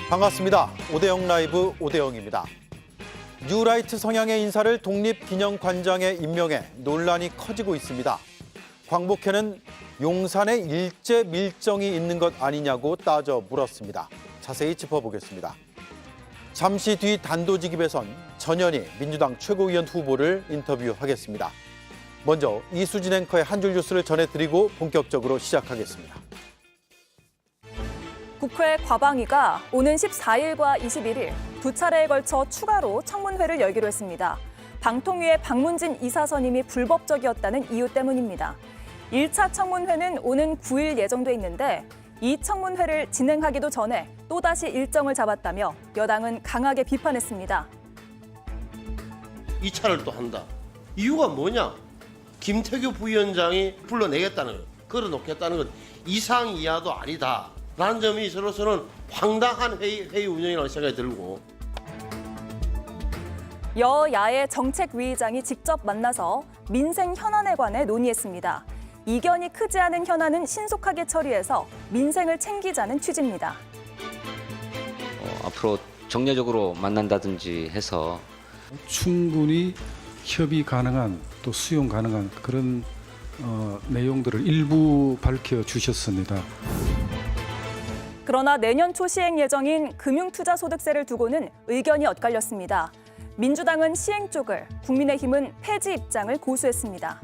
반갑습니다. 오대영 라이브 오대영입니다. 뉴라이트 성향의 인사를 독립기념관장에 임명해 논란이 커지고 있습니다. 광복회는 용산에 일제 밀정이 있는 것 아니냐고 따져 물었습니다. 자세히 짚어보겠습니다. 잠시 뒤 단도직입에선 전현희 민주당 최고위원 후보를 인터뷰하겠습니다. 먼저 이수진 앵커의 한 줄 뉴스를 전해드리고 본격적으로 시작하겠습니다. 국회 과방위가 오는 14일과 21일 두 차례에 걸쳐 추가로 청문회를 열기로 했습니다. 방통위의 박문진 이사 선임이 불법적이었다는 이유 때문입니다. 1차 청문회는 오는 9일 예정돼 있는데 이 청문회를 진행하기도 전에 또다시 일정을 잡았다며 여당은 강하게 비판했습니다. 2차를 또 한다. 이유가 뭐냐? 김태규 부위원장이 불러내겠다는 것, 걸어놓겠다는 것 이상 이하도 아니다. 라는 점이 저로서는 황당한 회의 운영이라는 생각이 들고. 여야의 정책위의장이 직접 만나서 민생 현안에 관해 논의했습니다. 이견이 크지 않은 현안은 신속하게 처리해서 민생을 챙기자는 취지입니다. 앞으로 정례적으로 만난다든지 해서 충분히 협의 가능한 또 수용 가능한 그런 내용들을 일부 밝혀주셨습니다. 그러나 내년 초 시행 예정인 금융투자소득세를 두고는 의견이 엇갈렸습니다. 민주당은 시행 쪽을, 국민의힘은 폐지 입장을 고수했습니다.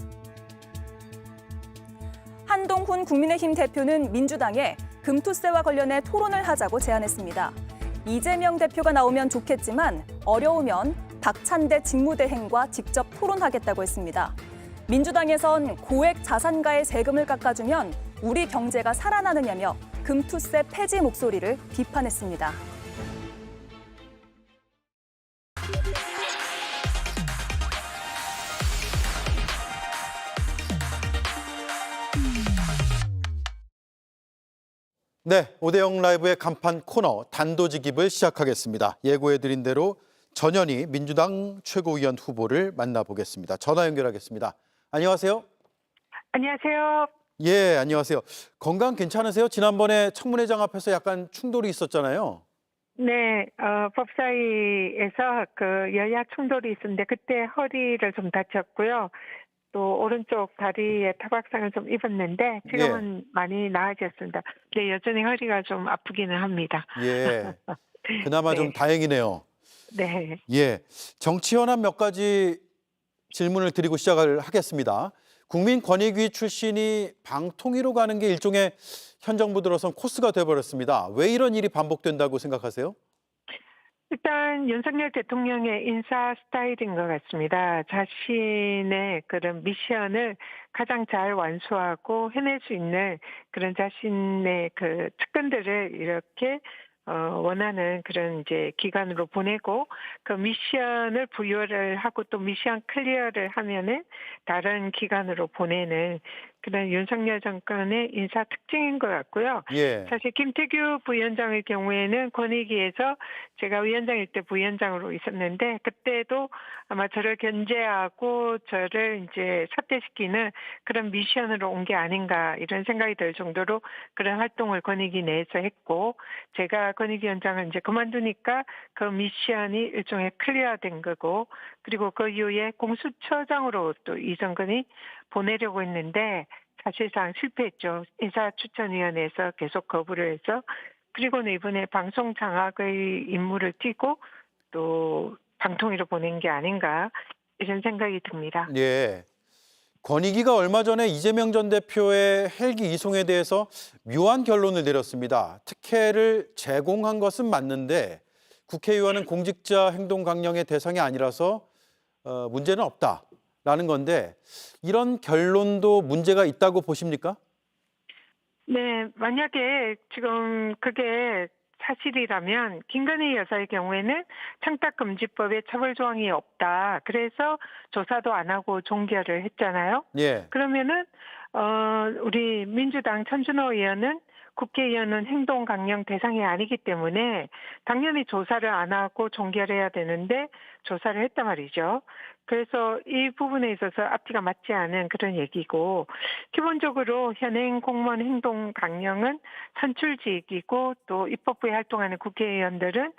한동훈 국민의힘 대표는 민주당에 금투세와 관련해 토론을 하자고 제안했습니다. 이재명 대표가 나오면 좋겠지만 어려우면 박찬대 직무대행과 직접 토론하겠다고 했습니다. 민주당에선 고액 자산가의 세금을 깎아주면 우리 경제가 살아나느냐며 금투세 폐지 목소리를 비판했습니다. 네, 오대영 라이브의 간판 코너 단도직입을 시작하겠습니다. 예고해드린 대로 전현희 민주당 최고위원 후보를 만나보겠습니다. 전화 연결하겠습니다. 안녕하세요. 안녕하세요. 예, 안녕하세요. 건강 괜찮으세요? 지난번에 청문회장 앞에서 약간 충돌이 있었잖아요. 네, 법사위에서 그 여야 충돌이 있었는데 그때 허리를 좀 다쳤고요. 또 오른쪽 다리에 타박상을 좀 입었는데 지금은 많이 나아졌습니다. 네, 여전히 허리가 좀 아프기는 합니다. 예, 그나마 네. 좀 다행이네요. 네. 예, 정치 현안 몇 가지 질문을 드리고 시작을 하겠습니다. 국민권익위 출신이 방통위로 가는 게 일종의 현 정부 들어선 코스가 돼버렸습니다. 왜 이런 일이 반복된다고 생각하세요? 일단 윤석열 대통령의 인사 스타일인 것 같습니다. 자신의 그런 미션을 가장 잘 완수하고 해낼 수 있는 그런 자신의 그 측근들을 이렇게 원하는 그런 이제 기관으로 보내고 그 미션을 부여를 하고 또 미션 클리어를 하면은 다른 기관으로 보내는 그런 윤석열 정권의 인사 특징인 것 같고요. 예, 사실 김태규 부위원장의 경우에는 권익위에서 제가 위원장일 때 부위원장으로 있었는데 그때도 아마 저를 견제하고 저를 이제 사퇴시키는 그런 미션으로 온 게 아닌가 이런 생각이 들 정도로 그런 활동을 권익위 내에서 했고 제가 권익위원장을 이제 그만두니까 그 미션이 일종의 클리어된 거고 그리고 그 이후에 공수처장으로 또 이정근이 보내려고 했는데 사실상 실패했죠. 인사추천위원회에서 계속 거부를 해서 그리고는 이번에 방송 장악의 임무를 띠고 또 방통위로 보낸 게 아닌가 이런 생각이 듭니다. 예. 권익위가 얼마 전에 이재명 전 대표의 헬기 이송에 대해서 묘한 결론을 내렸습니다. 특혜를 제공한 것은 맞는데 국회의원은 공직자 행동 강령의 대상이 아니라서 문제는 없다라는 건데 이런 결론도 문제가 있다고 보십니까? 네, 만약에 지금 그게 사실이라면 김건희 여사의 경우에는 청탁금지법에 처벌 조항이 없다. 그래서 조사도 안 하고 종결을 했잖아요. 예, 그러면은 우리 민주당 천준호 의원은 국회의원은 행동 강령 대상이 아니기 때문에 당연히 조사를 안 하고 종결해야 되는데 조사를 했단 말이죠. 그래서 이 부분에 있어서 앞뒤가 맞지 않은 그런 얘기고, 기본적으로 현행 공무원 행동 강령은 선출직이고 또 입법부에 활동하는 국회의원들은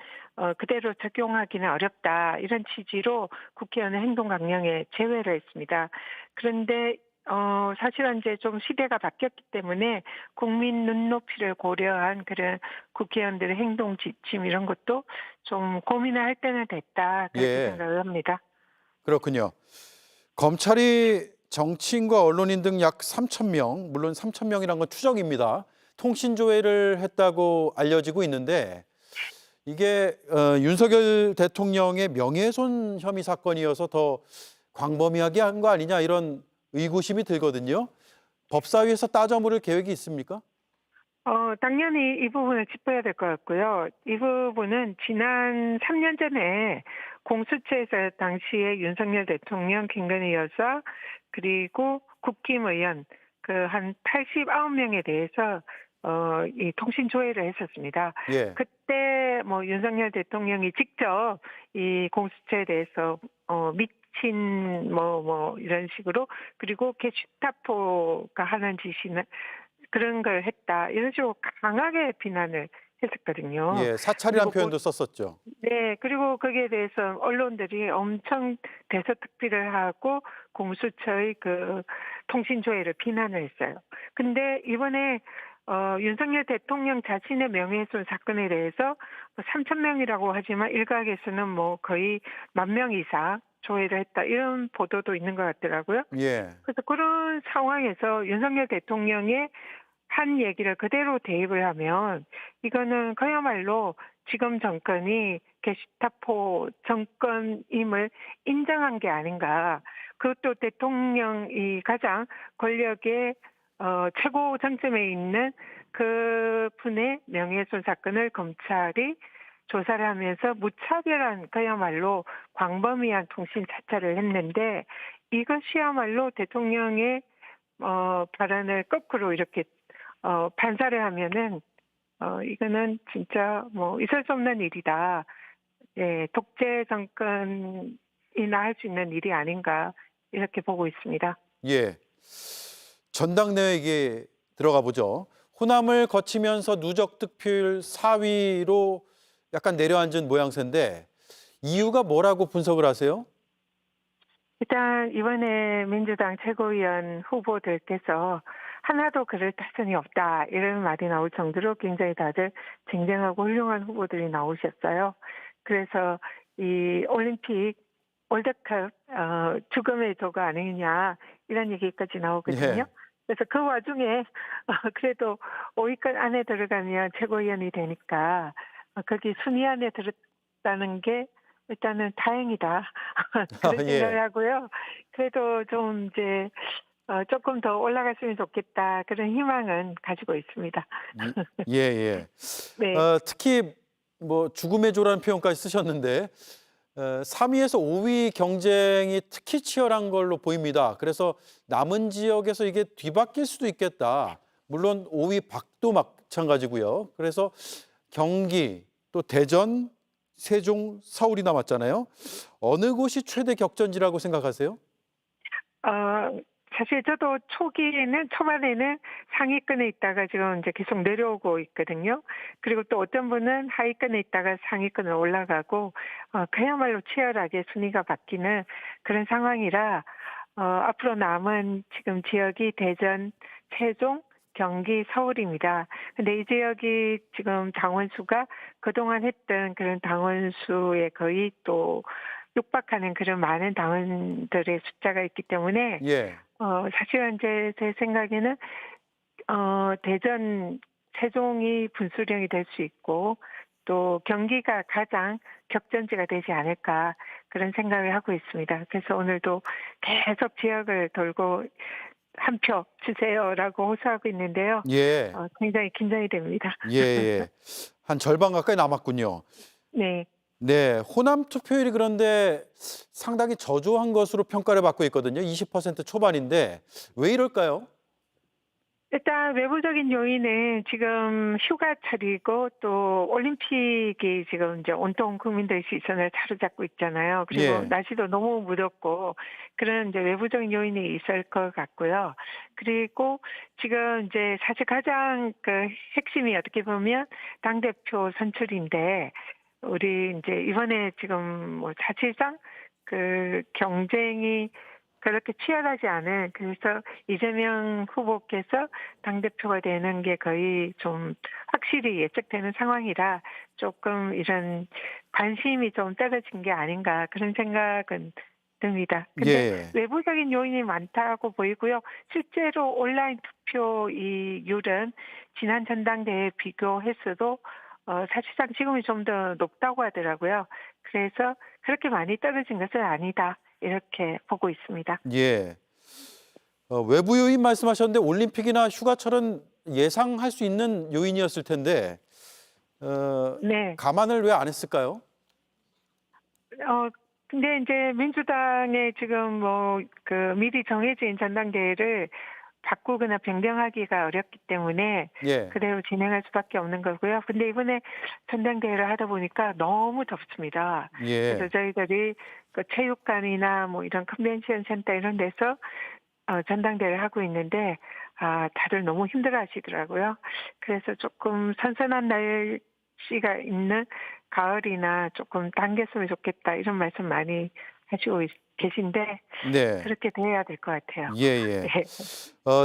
그대로 적용하기는 어렵다, 이런 취지로 국회의원의 행동 강령에 제외를 했습니다. 그런데 사실은 이제 좀 시대가 바뀌었기 때문에 국민 눈높이를 고려한 그런 국회의원들의 행동 지침 이런 것도 좀 고민을 할 때는 됐다, 그렇게 예. 생각을 합니다. 그렇군요. 검찰이 정치인과 언론인 등 약 3,000명, 물론 3,000명이란 건 추정입니다. 통신 조회를 했다고 알려지고 있는데 이게 윤석열 대통령의 명예훼손 혐의 사건이어서 더 광범위하게 한 거 아니냐, 이런 의구심이 들거든요. 법사위에서 따져 물을 계획이 있습니까? 당연히 이 부분을 짚어야 될 것 같고요. 이 부분은 지난 3년 전에 공수처에서 당시에 윤석열 대통령, 김건희 여사, 그리고 국힘 의원 한 89명에 대해서 이 통신 조회를 했었습니다. 예. 그때 뭐 윤석열 대통령이 직접 이 공수처에 대해서 미친 뭐 이런 식으로, 그리고 게슈타포가 하는 짓이나 그런 걸 했다, 이런 식으로 강하게 비난을 했었거든요. 예, 사찰이라는 그리고 표현도 썼었죠. 네, 그리고 거기에 대해서 언론들이 엄청 대서특필을 하고 공수처의 그 통신 조회를 비난을 했어요. 근데 이번에 윤석열 대통령 자신의 명예훼손 사건에 대해서 3,000명이라고 하지만 일각에서는 뭐 거의 10,000명 이상 조회를 했다, 이런 보도도 있는 것 같더라고요. 예. 그래서 그런 상황에서 윤석열 대통령의 한 얘기를 그대로 대입을 하면 이거는 그야말로 지금 정권이 게슈타포 정권임을 인정한 게 아닌가. 그것도 대통령이 가장 권력의 최고 정점에 있는 그 분의 명예훼손 사건을 검찰이 조사를 하면서 무차별한 그야말로 광범위한 통신 자찰을 했는데, 이것이야말로 대통령의 발언을 거꾸로 이렇게 반사를 하면은 이거는 진짜 뭐 있을 수 없는 일이다. 예, 독재 정권이나 할 수 있는 일이 아닌가, 이렇게 보고 있습니다. 예. 전당대회 얘기 들어가 보죠. 호남을 거치면서 누적 득표율 4위로 약간 내려앉은 모양새인데 이유가 뭐라고 분석을 하세요? 일단 이번에 민주당 최고위원 후보들께서 하나도 그럴 타선이 없다, 이런 말이 나올 정도로 굉장히 다들 쟁쟁하고 훌륭한 후보들이 나오셨어요. 그래서 이 올림픽 월드컵 죽음의 도가 아니냐, 이런 얘기까지 나오거든요. 예. 그래서 그 와중에 그래도 5위권 안에 들어가면 최고위원이 되니까 거기 순위 안에 들었다는 게 일단은 다행이다, 그런 예. 생각을 하고요. 그래도 좀 이제 조금 더 올라갔으면 좋겠다, 그런 희망은 가지고 있습니다. 예, 예. 네. 특히 뭐 죽음의 조라는 표현까지 쓰셨는데 3위에서 5위 경쟁이 특히 치열한 걸로 보입니다. 그래서 남은 지역에서 이게 뒤바뀔 수도 있겠다. 물론 5위 밖도 마찬가지고요. 그래서 경기, 또 대전, 세종, 서울이 남았잖아요. 어느 곳이 최대 격전지라고 생각하세요? 사실 저도 초반에는 상위권에 있다가 지금 이제 계속 내려오고 있거든요. 그리고 또 어떤 분은 하위권에 있다가 상위권으로 올라가고, 그야말로 치열하게 순위가 바뀌는 그런 상황이라, 앞으로 남은 지금 지역이 대전, 세종, 경기, 서울입니다. 근데 이 지역이 지금 당원수가 그동안 했던 그런 당원수에 거의 또 육박하는 그런 많은 당원들의 숫자가 있기 때문에, 예. 사실은 이제 제 생각에는 대전, 세종이 분수령이 될 수 있고 또 경기가 가장 격전지가 되지 않을까, 그런 생각을 하고 있습니다. 그래서 오늘도 계속 지역을 돌고 한 표 주세요라고 호소하고 있는데요. 예. 굉장히 긴장이 됩니다. 예, 예. 한 절반 가까이 남았군요. 네. 네, 호남 투표율이 그런데 상당히 저조한 것으로 평가를 받고 있거든요. 20% 초반인데 왜 이럴까요? 일단 외부적인 요인은 지금 휴가철이고 또 올림픽이 지금 이제 온통 국민들의 시선을 사로잡고 있잖아요. 그리고 예. 날씨도 너무 무덥고 그런 이제 외부적인 요인이 있을 것 같고요. 그리고 지금 이제 사실 가장 그 핵심이 어떻게 보면 당대표 선출인데 우리 이제 이번에 지금 뭐 사실상 그 경쟁이 그렇게 치열하지 않은 그래서 이재명 후보께서 당대표가 되는 게 거의 좀 확실히 예측되는 상황이라 조금 이런 관심이 좀 떨어진 게 아닌가 그런 생각은 듭니다. 근데 예. 외부적인 요인이 많다고 보이고요. 실제로 온라인 투표 이율은 지난 전당대회 비교했어도 사실상 지금이 좀 더 높다고 하더라고요. 그래서 그렇게 많이 떨어진 것은 아니다. 이렇게 보고 있습니다. 예. 외부 요인 말씀하셨는데 올림픽이나 휴가철은 예상할 수 있는 요인이었을 텐데 네. 감안을 왜 안 했을까요? 근데 이제 민주당의 지금 뭐 그 미리 정해진 전당대회를 바꾸거나 변경하기가 어렵기 때문에 예. 그대로 진행할 수밖에 없는 거고요. 근데 이번에 전당대회를 하다 보니까 너무 덥습니다. 예. 그래서 저희들이 그 체육관이나 뭐 이런 컨벤션 센터 이런 데서 전당대회를 하고 있는데 다들 너무 힘들어 하시더라고요. 그래서 조금 선선한 날씨가 있는 가을이나 조금 당겼으면 좋겠다 이런 말씀 많이 하시고 계신데 네. 그렇게 돼야 될 것 같아요. 예. 네.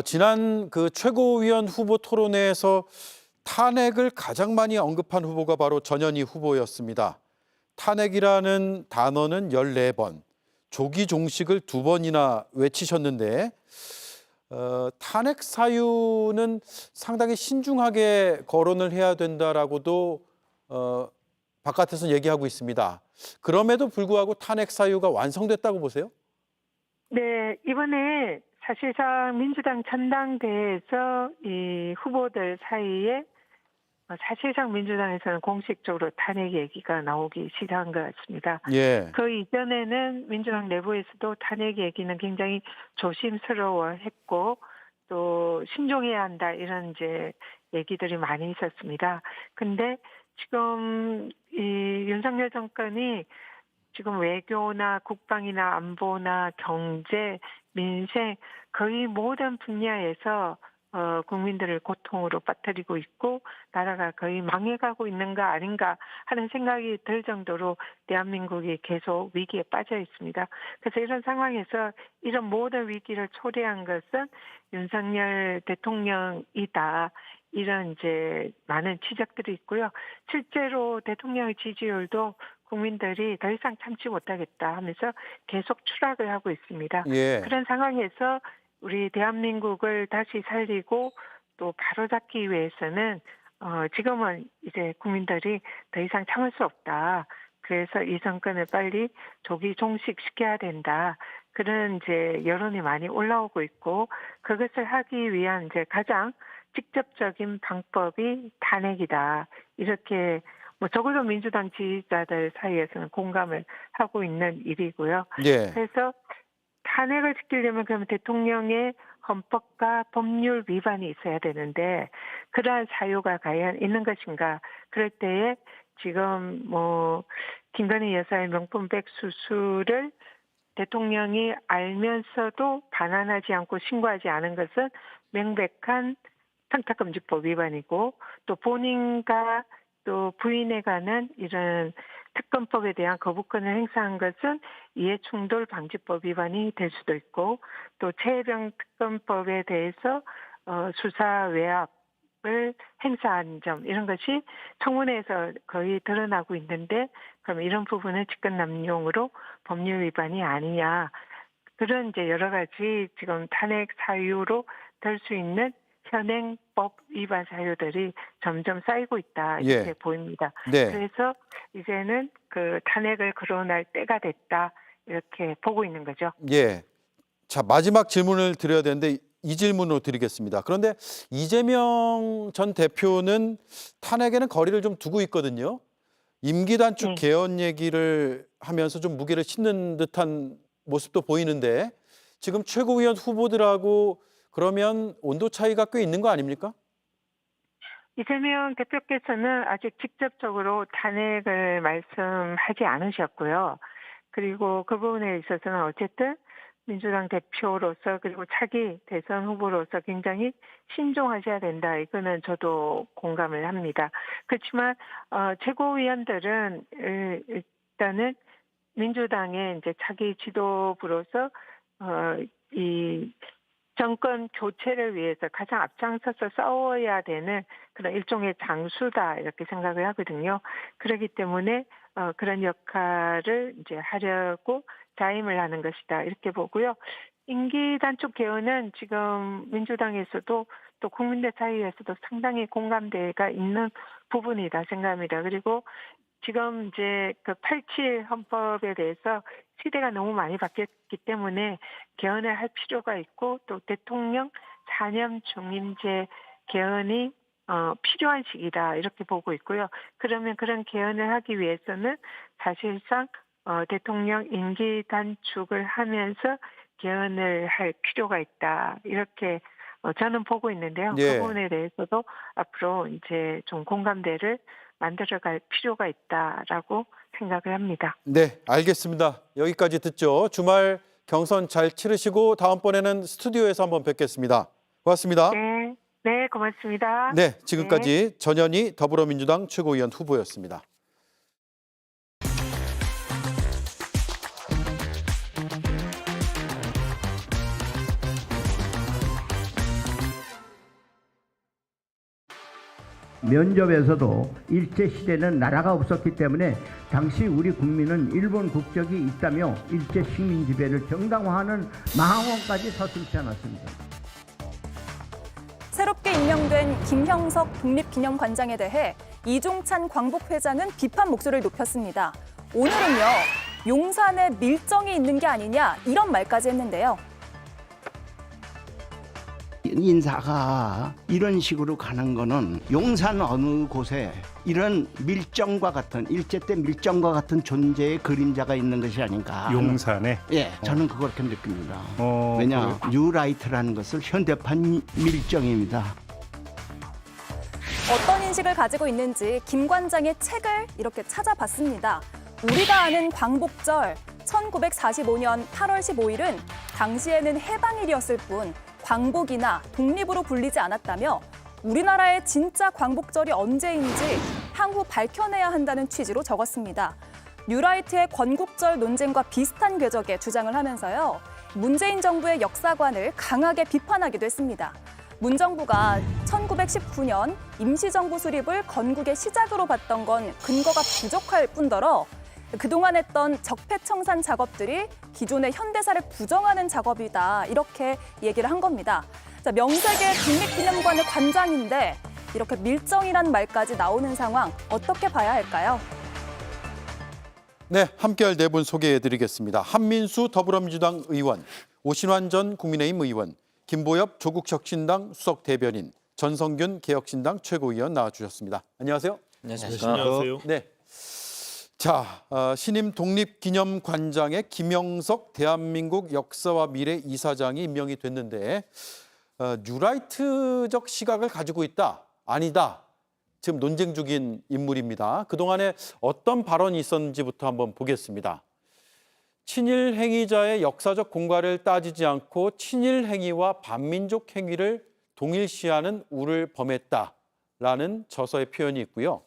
지난 그 최고위원 후보 토론회에서 탄핵을 가장 많이 언급한 후보가 바로 전현희 후보였습니다. 탄핵이라는 단어는 14번, 조기 종식을 2번이나 외치셨는데 탄핵 사유는 상당히 신중하게 거론을 해야 된다라고도 바깥에서 얘기하고 있습니다. 그럼에도 불구하고 탄핵 사유가 완성됐다고 보세요? 네, 이번에 사실상 민주당 전당대회에서 이 후보들 사이에 사실상 민주당에서는 공식적으로 탄핵 얘기가 나오기 시작한 것 같습니다. 예. 그 이전에는 민주당 내부에서도 탄핵 얘기는 굉장히 조심스러워했고 또 신중해야 한다 이런 이제 얘기들이 많이 있었습니다. 근데 지금 이 윤석열 정권이 지금 외교나 국방이나 안보나 경제, 민생 거의 모든 분야에서 국민들을 고통으로 빠뜨리고 있고 나라가 거의 망해가고 있는가 아닌가 하는 생각이 들 정도로 대한민국이 계속 위기에 빠져 있습니다. 그래서 이런 상황에서 이런 모든 위기를 초래한 것은 윤석열 대통령이다. 이런 이제 많은 지적들이 있고요. 실제로 대통령의 지지율도 국민들이 더 이상 참지 못하겠다 하면서 계속 추락을 하고 있습니다. 예. 그런 상황에서 우리 대한민국을 다시 살리고 또 바로잡기 위해서는 지금은 이제 국민들이 더 이상 참을 수 없다. 그래서 이 정권을 빨리 조기 종식시켜야 된다. 그런 이제 여론이 많이 올라오고 있고 그것을 하기 위한 이제 가장 직접적인 방법이 탄핵이다. 이렇게 뭐 적어도 민주당 지지자들 사이에서는 공감을 하고 있는 일이고요. 예. 그래서 탄핵을 지키려면 그러면 대통령의 헌법과 법률 위반이 있어야 되는데 그러한 사유가 과연 있는 것인가? 그럴 때에 지금 뭐 김건희 여사의 명품백 수수를 대통령이 알면서도 반환하지 않고 신고하지 않은 것은 명백한 청탁금지법 위반이고 또 본인과 또 부인에 관한 이런 특검법에 대한 거부권을 행사한 것은 이해충돌 방지법 위반이 될 수도 있고 또 최혜병 특검법에 대해서 수사 외압을 행사한 점 이런 것이 청문회에서 거의 드러나고 있는데 그럼 이런 부분은 직권남용으로 법률 위반이 아니냐 그런 이제 여러 가지 지금 탄핵 사유로 될 수 있는 현행법 위반 사유들이 점점 쌓이고 있다 이렇게 예. 보입니다. 네. 그래서 이제는 그 탄핵을 거론할 때가 됐다 이렇게 보고 있는 거죠. 예. 자, 마지막 질문을 드려야 되는데 이 질문으로 드리겠습니다. 그런데 이재명 전 대표는 탄핵에는 거리를 좀 두고 있거든요. 임기 단축 네. 개헌 얘기를 하면서 좀 무게를 싣는 듯한 모습도 보이는데 지금 최고위원 후보들하고 그러면 온도 차이가 꽤 있는 거 아닙니까? 이재명 대표께서는 아직 직접적으로 탄핵을 말씀하지 않으셨고요. 그리고 그 부분에 있어서는 어쨌든 민주당 대표로서 그리고 차기 대선 후보로서 굉장히 신중하셔야 된다. 이거는 저도 공감을 합니다. 그렇지만 최고위원들은 일단은 민주당의 이제 차기 지도부로서 이 정권 교체를 위해서 가장 앞장서서 싸워야 되는 그런 일종의 장수다 이렇게 생각을 하거든요. 그렇기 때문에 그런 역할을 이제 하려고 자임을 하는 것이다 이렇게 보고요. 임기 단축 개헌은 지금 민주당에서도 또 국민들 사이에서도 상당히 공감대가 있는 부분이다 생각합니다. 그리고 지금 이제 그 87 헌법에 대해서 시대가 너무 많이 바뀌었기 때문에 개헌을 할 필요가 있고 또 대통령 4년 중임제 개헌이 필요한 시기다 이렇게 보고 있고요. 그러면 그런 개헌을 하기 위해서는 사실상 대통령 임기 단축을 하면서 개헌을 할 필요가 있다 이렇게 저는 보고 있는데요. 예. 그 부분에 대해서도 앞으로 이제 좀 공감대를 만들어갈 필요가 있다라고 생각을 합니다. 네, 알겠습니다. 여기까지 듣죠. 주말 경선 잘 치르시고 다음번에는 스튜디오에서 한번 뵙겠습니다. 고맙습니다. 네, 네, 고맙습니다. 네, 지금까지 전현희 더불어민주당 최고위원 후보였습니다. 면접에서도 일제시대는 나라가 없었기 때문에 당시 우리 국민은 일본 국적이 있다며 일제 식민 지배를 정당화하는 망언까지 서슴지 않았습니다. 새롭게 임명된 김형석 독립기념관장에 대해 이종찬 광복회장은 비판 목소리를 높였습니다. 오늘은요, 용산에 밀정이 있는 게 아니냐 이런 말까지 했는데요. 인사가 이런 식으로 가는 거는 용산 어느 곳에 이런 밀정과 같은 일제 때 밀정과 같은 존재의 그림자가 있는 것이 아닌가. 용산에? 예, 저는 그렇게 느낍니다. 그래요? 왜냐, 뉴라이트라는 것은 현대판 밀정입니다. 어떤 인식을 가지고 있는지 김 관장의 책을 이렇게 찾아봤습니다. 우리가 아는 광복절 1945년 8월 15일은 당시에는 해방일이었을 뿐 광복이나 독립으로 불리지 않았다며 우리나라의 진짜 광복절이 언제인지 향후 밝혀내야 한다는 취지로 적었습니다. 뉴라이트의 건국절 논쟁과 비슷한 궤적에 주장을 하면서요. 문재인 정부의 역사관을 강하게 비판하기도 했습니다. 문 정부가 1919년 임시정부 수립을 건국의 시작으로 봤던 건 근거가 부족할 뿐더러 그동안 했던 적폐청산 작업들이 기존의 현대사를 부정하는 작업이다 이렇게 얘기를 한 겁니다. 자, 명색의 독립기념관의 관장인데 이렇게 밀정이란 말까지 나오는 상황 어떻게 봐야 할까요? 네, 함께할 네 분 소개해드리겠습니다. 한민수 더불어민주당 의원, 오신환 전 국민의힘 의원, 김보엽 조국혁신당 수석 대변인, 전성균 개혁신당 최고위원 나와주셨습니다. 안녕하세요. 안녕하세요. 네. 자, 신임 독립기념관장에 김형석 대한민국 역사와 미래 이사장이 임명이 됐는데 뉴라이트적 시각을 가지고 있다, 아니다. 지금 논쟁 중인 인물입니다. 그동안에 어떤 발언이 있었는지부터 한번 보겠습니다. 친일 행위자의 역사적 공과를 따지지 않고 친일 행위와 반민족 행위를 동일시하는 우를 범했다라는 저서의 표현이 있고요.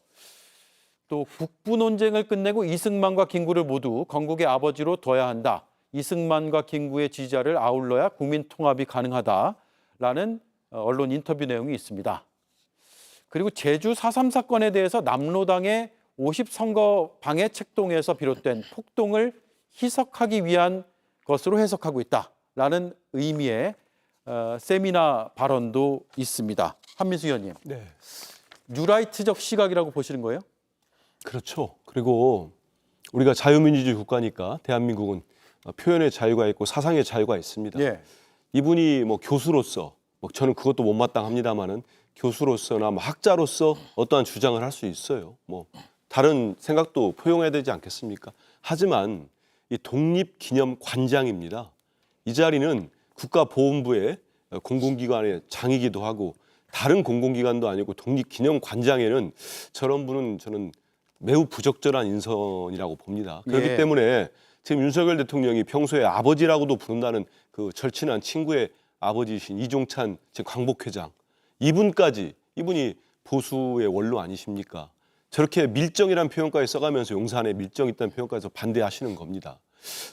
또 국부 논쟁을 끝내고 이승만과 김구를 모두 건국의 아버지로 둬야 한다. 이승만과 김구의 지지자를 아울러야 국민 통합이 가능하다라는 언론 인터뷰 내용이 있습니다. 그리고 제주 4.3 사건에 대해서 남로당의 50선거 방해 책동에서 비롯된 폭동을 희석하기 위한 것으로 해석하고 있다라는 의미의 세미나 발언도 있습니다. 한민수 의원님, 네. 뉴라이트적 시각이라고 보시는 거예요? 그렇죠. 그리고 우리가 자유민주주의 국가니까 대한민국은 표현의 자유가 있고 사상의 자유가 있습니다. 예. 이분이 뭐 교수로서, 저는 그것도 못마땅합니다만은 교수로서나 학자로서 어떠한 주장을 할 수 있어요. 다른 생각도 포용해야 되지 않겠습니까? 하지만 이 독립기념관장입니다. 이 자리는 국가보훈부의 공공기관의 장이기도 하고 다른 공공기관도 아니고 독립기념관장에는 저런 분은 저는 매우 부적절한 인선이라고 봅니다. 그렇기 예. 때문에 지금 윤석열 대통령이 평소에 아버지라고도 부른다는 그 절친한 친구의 아버지이신 이종찬 지금 광복회장 이분이 보수의 원로 아니십니까? 저렇게 밀정이라는 표현까지 써가면서 용산에 밀정 있다는 표현까지 반대하시는 겁니다.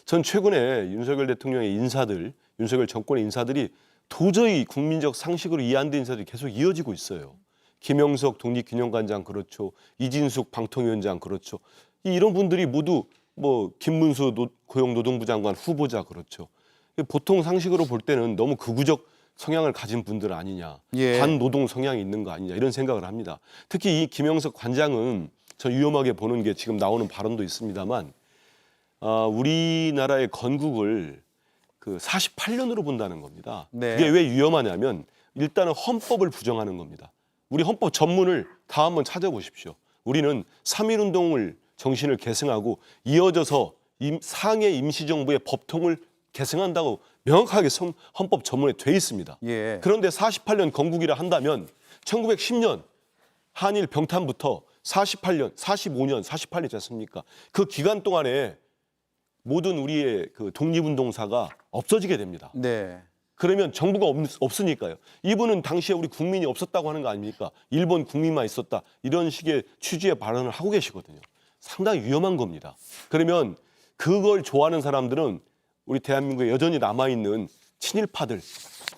전 최근에 윤석열 대통령의 인사들, 윤석열 정권의 인사들이 도저히 국민적 상식으로 이해 안 되는 인사들이 계속 이어지고 있어요. 김영석 독립기념관장 그렇죠. 이진숙 방통위원장 그렇죠. 이런 분들이 모두 뭐 김문수 고용노동부 장관 후보자 그렇죠. 보통 상식으로 볼 때는 너무 극우적 성향을 가진 분들 아니냐. 예. 반노동 성향이 있는 거 아니냐 이런 생각을 합니다. 특히 이 김영석 관장은 저 위험하게 보는 게 지금 나오는 발언도 있습니다만 우리나라의 건국을 그 48년으로 본다는 겁니다. 네. 그게 왜 위험하냐면 일단은 헌법을 부정하는 겁니다. 우리 헌법 전문을 다 한번 찾아보십시오. 우리는 3.1운동을 정신을 계승하고 이어져서 상해 임시정부의 법통을 계승한다고 명확하게 헌법 전문에 돼 있습니다. 예. 그런데 48년 건국이라 한다면 1910년 한일 병탄부터 48년, 45년, 48년이지 않습니까? 그 기간 동안에 모든 우리의 그 독립운동사가 없어지게 됩니다. 네. 그러면 정부가 없으니까요. 이분은 당시에 우리 국민이 없었다고 하는 거 아닙니까? 일본 국민만 있었다. 이런 식의 취지의 발언을 하고 계시거든요. 상당히 위험한 겁니다. 그러면 그걸 좋아하는 사람들은 우리 대한민국에 여전히 남아있는 친일파들,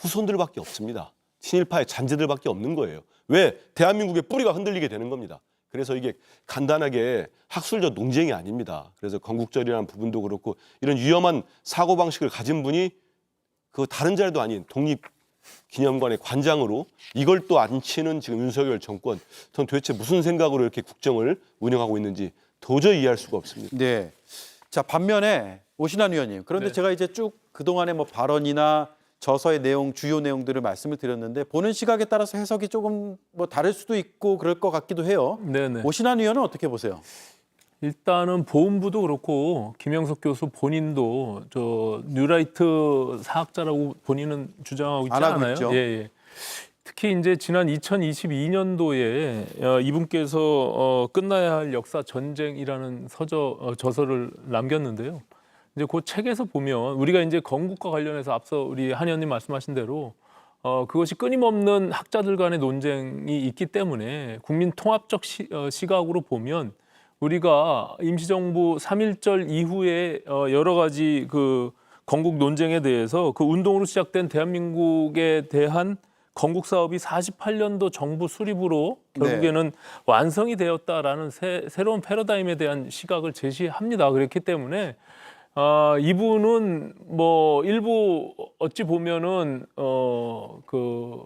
후손들밖에 없습니다. 친일파의 잔재들밖에 없는 거예요. 왜? 대한민국의 뿌리가 흔들리게 되는 겁니다. 그래서 이게 간단하게 학술적 논쟁이 아닙니다. 그래서 건국절이라는 부분도 그렇고 이런 위험한 사고방식을 가진 분이 그 다른 자리도 아닌 독립기념관의 관장으로 이걸 또 안 치는 지금 윤석열 정권, 전 도대체 무슨 생각으로 이렇게 국정을 운영하고 있는지 도저히 이해할 수가 없습니다. 네. 자, 반면에 오신환 의원님. 그런데 네. 제가 이제 쭉 그동안의 뭐 발언이나 저서의 내용, 주요 내용들을 말씀을 드렸는데 보는 시각에 따라서 해석이 조금 뭐 다를 수도 있고 그럴 것 같기도 해요. 네네. 오신환 의원은 어떻게 보세요? 일단은 보훈부도 그렇고 김영석 교수 본인도 저 뉴라이트 사학자라고 본인은 주장하고 있지 안 하고 않아요? 있죠. 예, 예. 특히 이제 지난 2022년도에 이분께서 끝나야 할 역사 전쟁이라는 저서를 남겼는데요. 이제 그 책에서 보면 우리가 이제 건국과 관련해서 앞서 우리 한 의원님 말씀하신 대로 그것이 끊임없는 학자들 간의 논쟁이 있기 때문에 국민 통합적 시각으로 보면 우리가 임시정부 3.1절 이후에 여러 가지 그 건국 논쟁에 대해서 그 운동으로 시작된 대한민국에 대한 건국 사업이 48년도 정부 수립으로 결국에는 완성이 되었다라는 새로운 패러다임에 대한 시각을 제시합니다. 그렇기 때문에 이분은 뭐 일부 어찌 보면은 그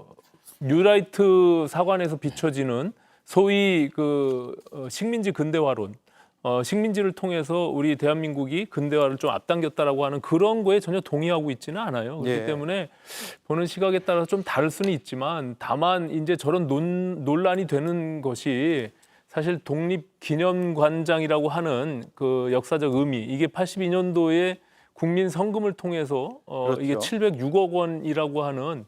뉴라이트 사관에서 비춰지는 소위 그 식민지 근대화론, 식민지를 통해서 우리 대한민국이 근대화를 좀 앞당겼다라고 하는 그런 거에 전혀 동의하고 있지는 않아요. 그렇기 예. 때문에 보는 시각에 따라서 좀 다를 수는 있지만 다만 이제 저런 논란이 되는 것이 사실 독립기념관장이라고 하는 그 역사적 의미, 이게 82년도에 국민 성금을 통해서 그렇죠. 이게 706억 원이라고 하는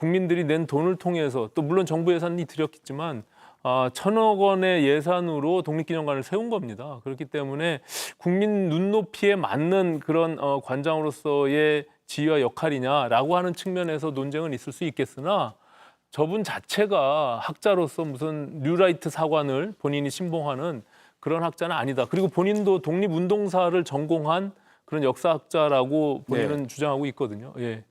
국민들이 낸 돈을 통해서 또 물론 정부 예산이 들였겠지만 1,000억 원의 예산으로 독립기념관을 세운 겁니다. 그렇기 때문에 국민 눈높이에 맞는 그런 관장으로서의 지위와 역할이냐라고 하는 측면에서 논쟁은 있을 수 있겠으나 저분 자체가 학자로서 무슨 뉴라이트 사관을 본인이 신봉하는 그런 학자는 아니다. 그리고 본인도 독립운동사를 전공한 그런 역사학자라고 본인은 주장하고 있거든요. 예.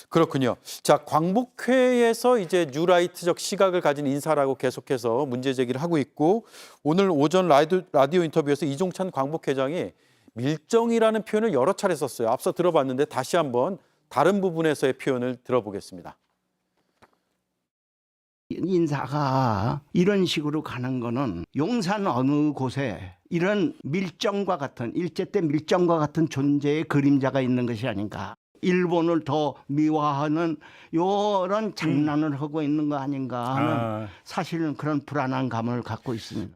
그렇군요. 자, 광복회에서 이제 뉴라이트적 시각을 가진 인사라고 계속해서 문제 제기를 하고 있고 오늘 오전 라디오 인터뷰에서 이종찬 광복회장이 밀정이라는 표현을 여러 차례 썼어요. 앞서 들어봤는데 다시 한번 다른 부분에서의 표현을 들어보겠습니다. 인사가 이런 식으로 가는 거는 용산 어느 곳에 이런 밀정과 같은 일제 때 밀정과 같은 존재의 그림자가 있는 것이 아닌가. 일본을 더 미화하는 이런 장난을 하고 있는 거 아닌가 하는 사실은 그런 불안한 감을 갖고 있습니다.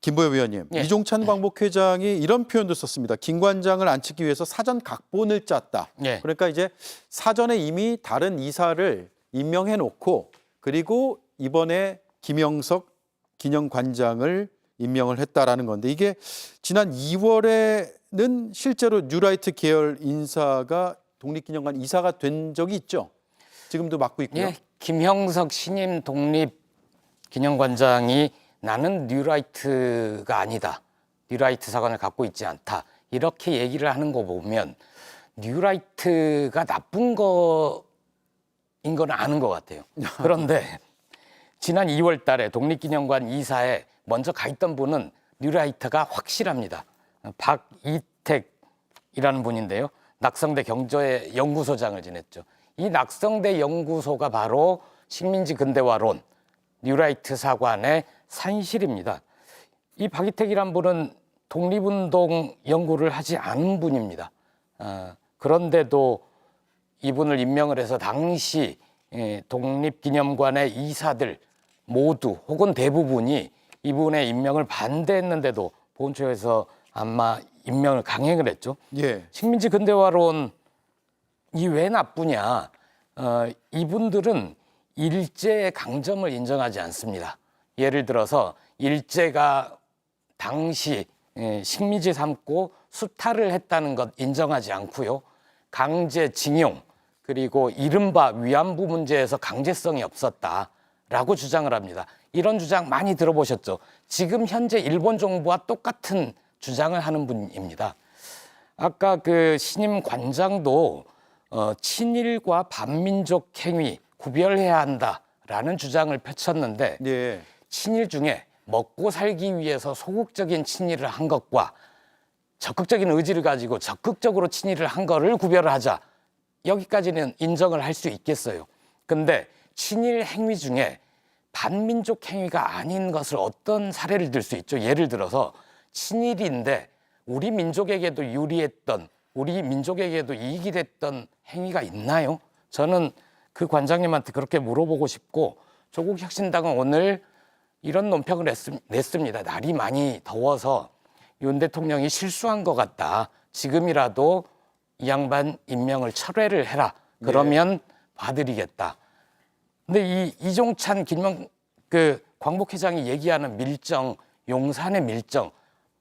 김보엽 의원님, 예. 이종찬 광복회장이 이런 표현도 썼습니다. 김 관장을 앉히기 위해서 사전 각본을 짰다. 예. 그러니까 이제 사전에 이미 다른 이사를 임명해 놓고 그리고 이번에 김영석 기념관장을 임명을 했다라는 건데 이게 지난 2월에는 실제로 뉴라이트 계열 인사가 독립기념관 이사가 된 적이 있죠. 지금도 맡고 있고요. 예, 김형석 신임 독립기념관장이 나는 뉴라이트가 아니다. 뉴라이트 사관을 갖고 있지 않다. 이렇게 얘기를 하는 거 보면 뉴라이트가 나쁜 거인 건 아는 것 같아요. 그런데 지난 2월 달에 독립기념관 이사에 먼저 가 있던 분은 뉴라이트가 확실합니다. 박이택이라는 분인데요. 낙성대 경제 연구소장을 지냈죠. 이 낙성대 연구소가 바로 식민지 근대화론 뉴라이트 사관의 산실입니다. 이 박이택이란 분은 독립운동 연구를 하지 않은 분입니다. 그런데도 이분을 임명을 해서 당시 독립기념관의 이사들 모두 혹은 대부분이 이분의 임명을 반대했는데도 본초에서 아마 임명을 강행을 했죠. 예. 식민지 근대화론이 왜 나쁘냐? 이분들은 일제의 강점을 인정하지 않습니다. 예를 들어서 일제가 당시 식민지 삼고 수탈을 했다는 것 인정하지 않고요. 강제징용 그리고 이른바 위안부 문제에서 강제성이 없었다라고 주장을 합니다. 이런 주장 많이 들어보셨죠? 지금 현재 일본 정부와 똑같은 주장을 하는 분입니다. 아까 그 신임 관장도 친일과 반민족 행위 구별해야 한다라는 주장을 펼쳤는데 예. 친일 중에 먹고 살기 위해서 소극적인 친일을 한 것과 적극적인 의지를 가지고 적극적으로 친일을 한 거를 구별을 하자. 여기까지는 인정을 할 수 있겠어요. 근데 친일 행위 중에 반민족 행위가 아닌 것을 어떤 사례를 들 수 있죠. 예를 들어서 친일인데 우리 민족에게도 유리했던 우리 민족에게도 이익이 됐던 행위가 있나요? 저는 그 관장님한테 그렇게 물어보고 싶고 조국 혁신당은 오늘 이런 논평을 냈습니다. 날이 많이 더워서 윤 대통령이 실수한 것 같다. 지금이라도 이 양반 임명을 철회를 해라. 그러면 봐드리겠다. 근데 이 이종찬 광복회장이 얘기하는 밀정, 용산의 밀정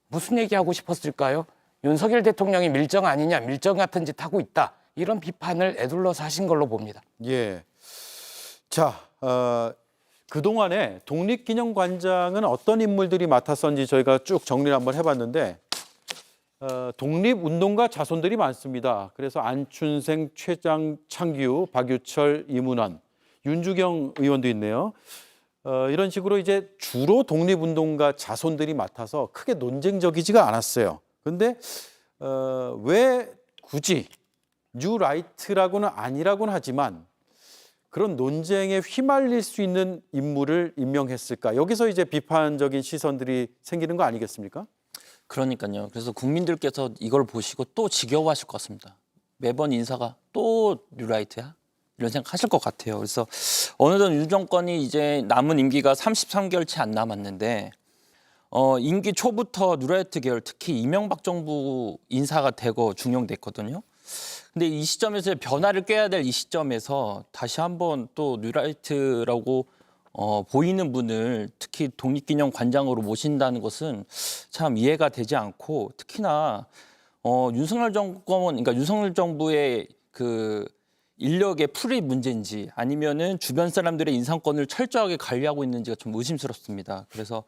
무슨 얘기하고 싶었을까요? 윤석열 대통령이 밀정 아니냐, 밀정 같은 짓 하고 있다. 이런 비판을 에둘러서 하신 걸로 봅니다. 예. 자, 그동안에 독립기념관장은 어떤 인물들이 맡았었는지 저희가 쭉 정리를 한번 해봤는데 독립운동가 자손들이 많습니다. 그래서 안춘생, 최장창규, 박유철, 이문환, 윤주경 의원도 있네요. 이런 식으로 이제 주로 독립운동가 자손들이 맡아서 크게 논쟁적이지가 않았어요. 근데 왜 굳이 뉴라이트라고는 아니라고는 하지만 그런 논쟁에 휘말릴 수 있는 인물을 임명했을까? 여기서 이제 비판적인 시선들이 생기는 거 아니겠습니까? 그러니까요. 그래서 국민들께서 이걸 보시고 또 지겨워하실 것 같습니다. 매번 인사가 또 뉴라이트야? 이런 생각하실 것 같아요. 그래서 어느덧 윤 정권이 이제 남은 임기가 33개월 채 안 남았는데 임기 초부터 뉴라이트 계열 특히 이명박 정부 인사가 되고 중용됐거든요. 근데 이 시점에서 변화를 꾀해야 될 이 시점에서 다시 한번 또 뉴라이트라고 보이는 분을 특히 독립기념관장으로 모신다는 것은 참 이해가 되지 않고 특히나 윤석열 정부의 그 인력의 풀이 문제인지 아니면은 주변 사람들의 인상권을 철저하게 관리하고 있는지가 좀 의심스럽습니다. 그래서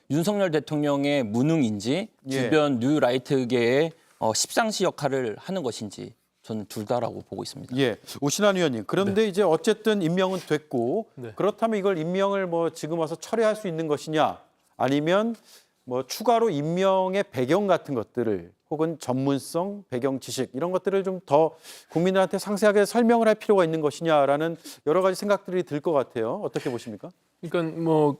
윤석열 대통령의 무능인지 주변 뉴라이트계의 십상시 역할을 하는 것인지 저는 둘 다라고 보고 있습니다. 예, 오신환 의원님. 그런데 이제 어쨌든 임명은 됐고 그렇다면 이걸 임명을 뭐 지금 와서 철회할 수 있는 것이냐 아니면 뭐 추가로 임명의 배경 같은 것들을 혹은 전문성, 배경 지식 이런 것들을 좀 더 국민들한테 상세하게 설명을 할 필요가 있는 것이냐라는 여러 가지 생각들이 들 것 같아요. 어떻게 보십니까? 그러니까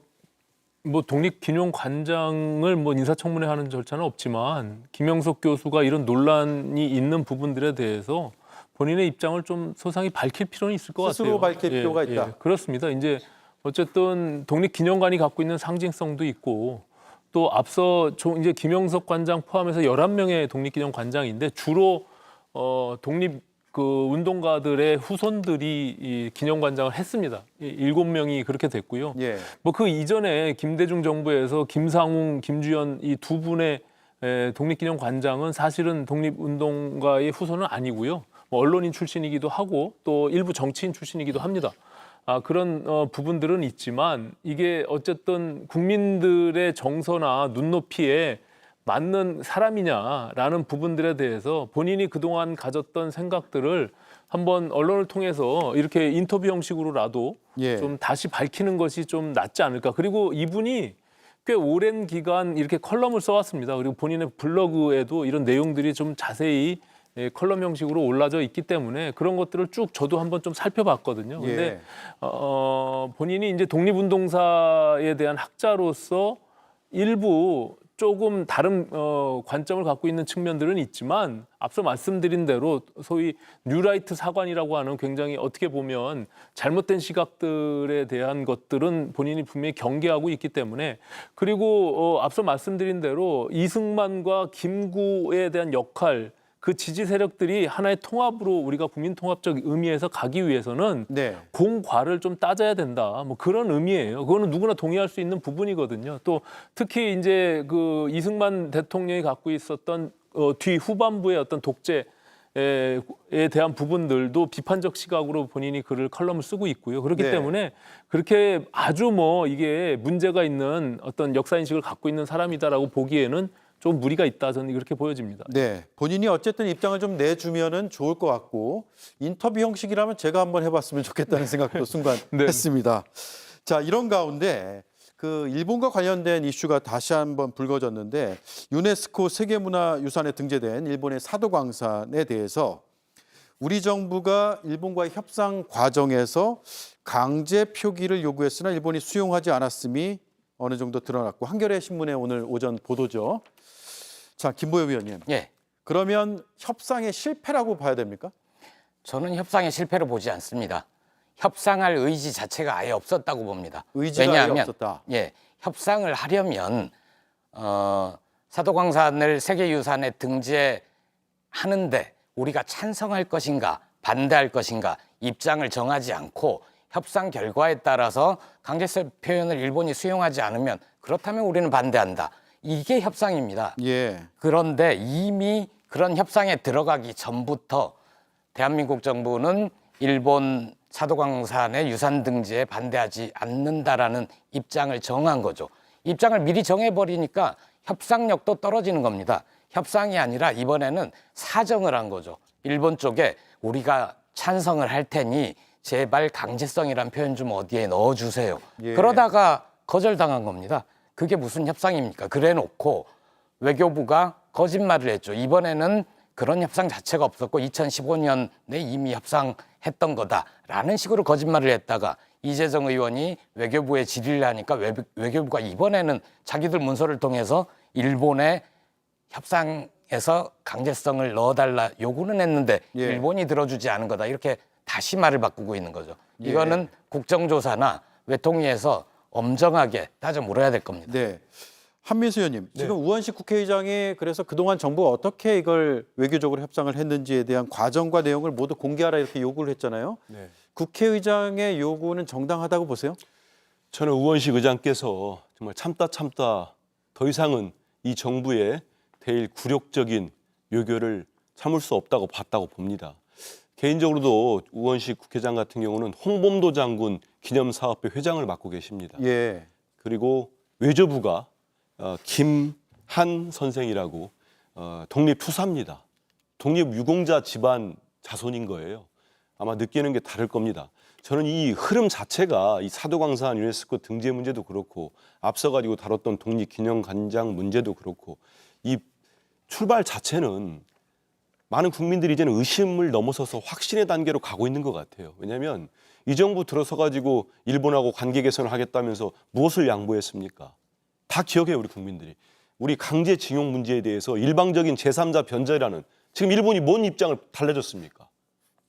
뭐 독립기념관장을 뭐 인사청문회 하는 절차는 없지만 김영석 교수가 이런 논란이 있는 부분들에 대해서 본인의 입장을 좀 소상히 밝힐 필요는 있을 것 스스로 같아요. 밝힐 필요가 있다. 그렇습니다. 이제 어쨌든 독립기념관이 갖고 있는 상징성도 있고 또 앞서 이제 김영석 관장 포함해서 11명의 독립기념 관장인데 주로 독립 운동가들의 후손들이 이 기념관장을 했습니다. 7명이 그렇게 됐고요. 예. 뭐 그 이전에 김대중 정부에서 김상웅, 김주연 이 두 분의 독립기념관장은 사실은 독립운동가의 후손은 아니고요. 뭐 언론인 출신이기도 하고 또 일부 정치인 출신이기도 합니다. 그런 부분들은 있지만 이게 어쨌든 국민들의 정서나 눈높이에 맞는 사람이냐라는 부분들에 대해서 본인이 그동안 가졌던 생각들을 한번 언론을 통해서 이렇게 인터뷰 형식으로라도 예. 좀 다시 밝히는 것이 좀 낫지 않을까. 그리고 이분이 꽤 오랜 기간 이렇게 컬럼을 써왔습니다. 그리고 본인의 블로그에도 이런 내용들이 좀 자세히 컬럼 형식으로 올라져 있기 때문에 그런 것들을 쭉 저도 한번 좀 살펴봤거든요. 근데 예. 본인이 이제 독립운동사에 대한 학자로서 일부 조금 다른 관점을 갖고 있는 측면들은 있지만 앞서 말씀드린 대로 소위 뉴라이트 사관이라고 하는 굉장히 어떻게 보면 잘못된 시각들에 대한 것들은 본인이 분명히 경계하고 있기 때문에 그리고 앞서 말씀드린 대로 이승만과 김구에 대한 역할 그 지지 세력들이 하나의 통합으로 우리가 국민 통합적 의미에서 가기 위해서는 네. 공과를 좀 따져야 된다. 뭐 그런 의미예요. 그거는 누구나 동의할 수 있는 부분이거든요. 또 특히 이제 그 이승만 대통령이 갖고 있었던 뒤 후반부의 어떤 독재에 대한 부분들도 비판적 시각으로 본인이 글을 컬럼을 쓰고 있고요. 그렇기 네. 때문에 그렇게 아주 뭐 이게 문제가 있는 어떤 역사 인식을 갖고 있는 사람이다라고 보기에는 좀 무리가 있다 저는 그렇게 보여집니다. 네, 본인이 어쨌든 입장을 좀 내주면은 좋을 것 같고 인터뷰 형식이라면 제가 한번 해봤으면 좋겠다는 생각도 순간 네. 했습니다. 자, 이런 가운데 그 일본과 관련된 이슈가 다시 한번 불거졌는데 유네스코 세계문화유산에 등재된 일본의 사도광산에 대해서 우리 정부가 일본과의 협상 과정에서 강제 표기를 요구했으나 일본이 수용하지 않았음이 어느 정도 드러났고 한겨레 신문의 오늘 오전 보도죠. 자, 김보엽 위원님. 예. 그러면 협상의 실패라고 봐야 됩니까? 저는 협상의 실패로 보지 않습니다. 협상할 의지 자체가 아예 없었다고 봅니다. 의지가 아예 없었다. 예, 협상을 하려면 사도광산을 세계유산에 등재하는데 우리가 찬성할 것인가 반대할 것인가 입장을 정하지 않고 협상 결과에 따라서 강제성 표현을 일본이 수용하지 않으면 그렇다면 우리는 반대한다. 이게 협상입니다. 예. 그런데 이미 그런 협상에 들어가기 전부터 대한민국 정부는 일본 사도광산의 유산 등재에 반대하지 않는다라는 입장을 정한 거죠. 입장을 미리 정해버리니까 협상력도 떨어지는 겁니다. 협상이 아니라 이번에는 사정을 한 거죠. 일본 쪽에 우리가 찬성을 할 테니 제발 강제성이란 표현 좀 어디에 넣어주세요. 예. 그러다가 거절당한 겁니다. 그게 무슨 협상입니까? 그래놓고 외교부가 거짓말을 했죠. 이번에는 그런 협상 자체가 없었고 2015년에 이미 협상했던 거다라는 식으로 거짓말을 했다가 이재정 의원이 외교부에 질의를 하니까 외교부가 이번에는 자기들 문서를 통해서 일본의 협상에서 강제성을 넣어달라 요구는 했는데 예. 일본이 들어주지 않은 거다. 이렇게 다시 말을 바꾸고 있는 거죠. 예. 이거는 국정조사나 외통위에서 엄정하게 따져 물어야 될 겁니다. 네. 한민수 의원님, 지금 우원식 국회의장이 그래서 그동안 정부가 어떻게 이걸 외교적으로 협상을 했는지에 대한 과정과 내용을 모두 공개하라 이렇게 요구를 했잖아요. 네. 국회의장의 요구는 정당하다고 보세요? 저는 우원식 의장께서 정말 참다 더 이상은 이 정부의 대일 굴욕적인 외교를 참을 수 없다고 봤다고 봅니다. 개인적으로도 우원식 국회의장 같은 경우는 홍범도 장군 기념사업회 회장을 맡고 계십니다. 예. 그리고 외교부가 김한 선생이라고 독립투사입니다. 독립유공자 집안 자손인 거예요. 아마 느끼는 게 다를 겁니다. 저는 이 흐름 자체가 이 사도광산 유네스코 등재 문제도 그렇고 앞서 가지고 다뤘던 독립기념관장 문제도 그렇고 이 출발 자체는 많은 국민들이 이제는 의심을 넘어서서 확신의 단계로 가고 있는 것 같아요. 왜냐하면 이 정부 들어서 가지고 일본하고 관계 개선을 하겠다면서 무엇을 양보했습니까? 다 기억해요, 우리 국민들이. 우리 강제징용 문제에 대해서 일방적인 제3자 변절이라는 지금 일본이 뭔 입장을 달래줬습니까?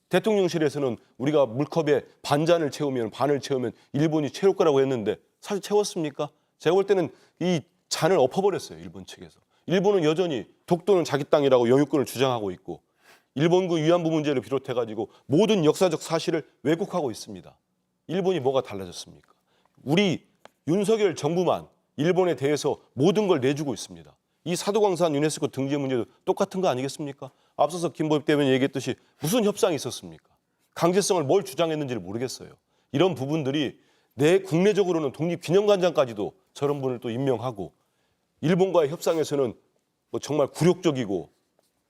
대통령실에서는 우리가 물컵에 반을 채우면 일본이 채울 거라고 했는데 사실 채웠습니까? 제가 볼 때는 이 잔을 엎어버렸어요. 일본 측에서. 일본은 여전히 독도는 자기 땅이라고 영유권을 주장하고 있고 일본군 위안부 문제를 비롯해가지고 모든 역사적 사실을 왜곡하고 있습니다. 일본이 뭐가 달라졌습니까? 우리 윤석열 정부만 일본에 대해서 모든 걸 내주고 있습니다. 이 사도광산 유네스코 등재 문제도 똑같은 거 아니겠습니까? 앞서서 김보엽 대변인 얘기했듯이 무슨 협상이 있었습니까? 강제성을 뭘 주장했는지를 모르겠어요. 이런 부분들이 내 국내적으로는 독립기념관장까지도 저런 분을 또 임명하고 일본과의 협상에서는 뭐 정말 굴욕적이고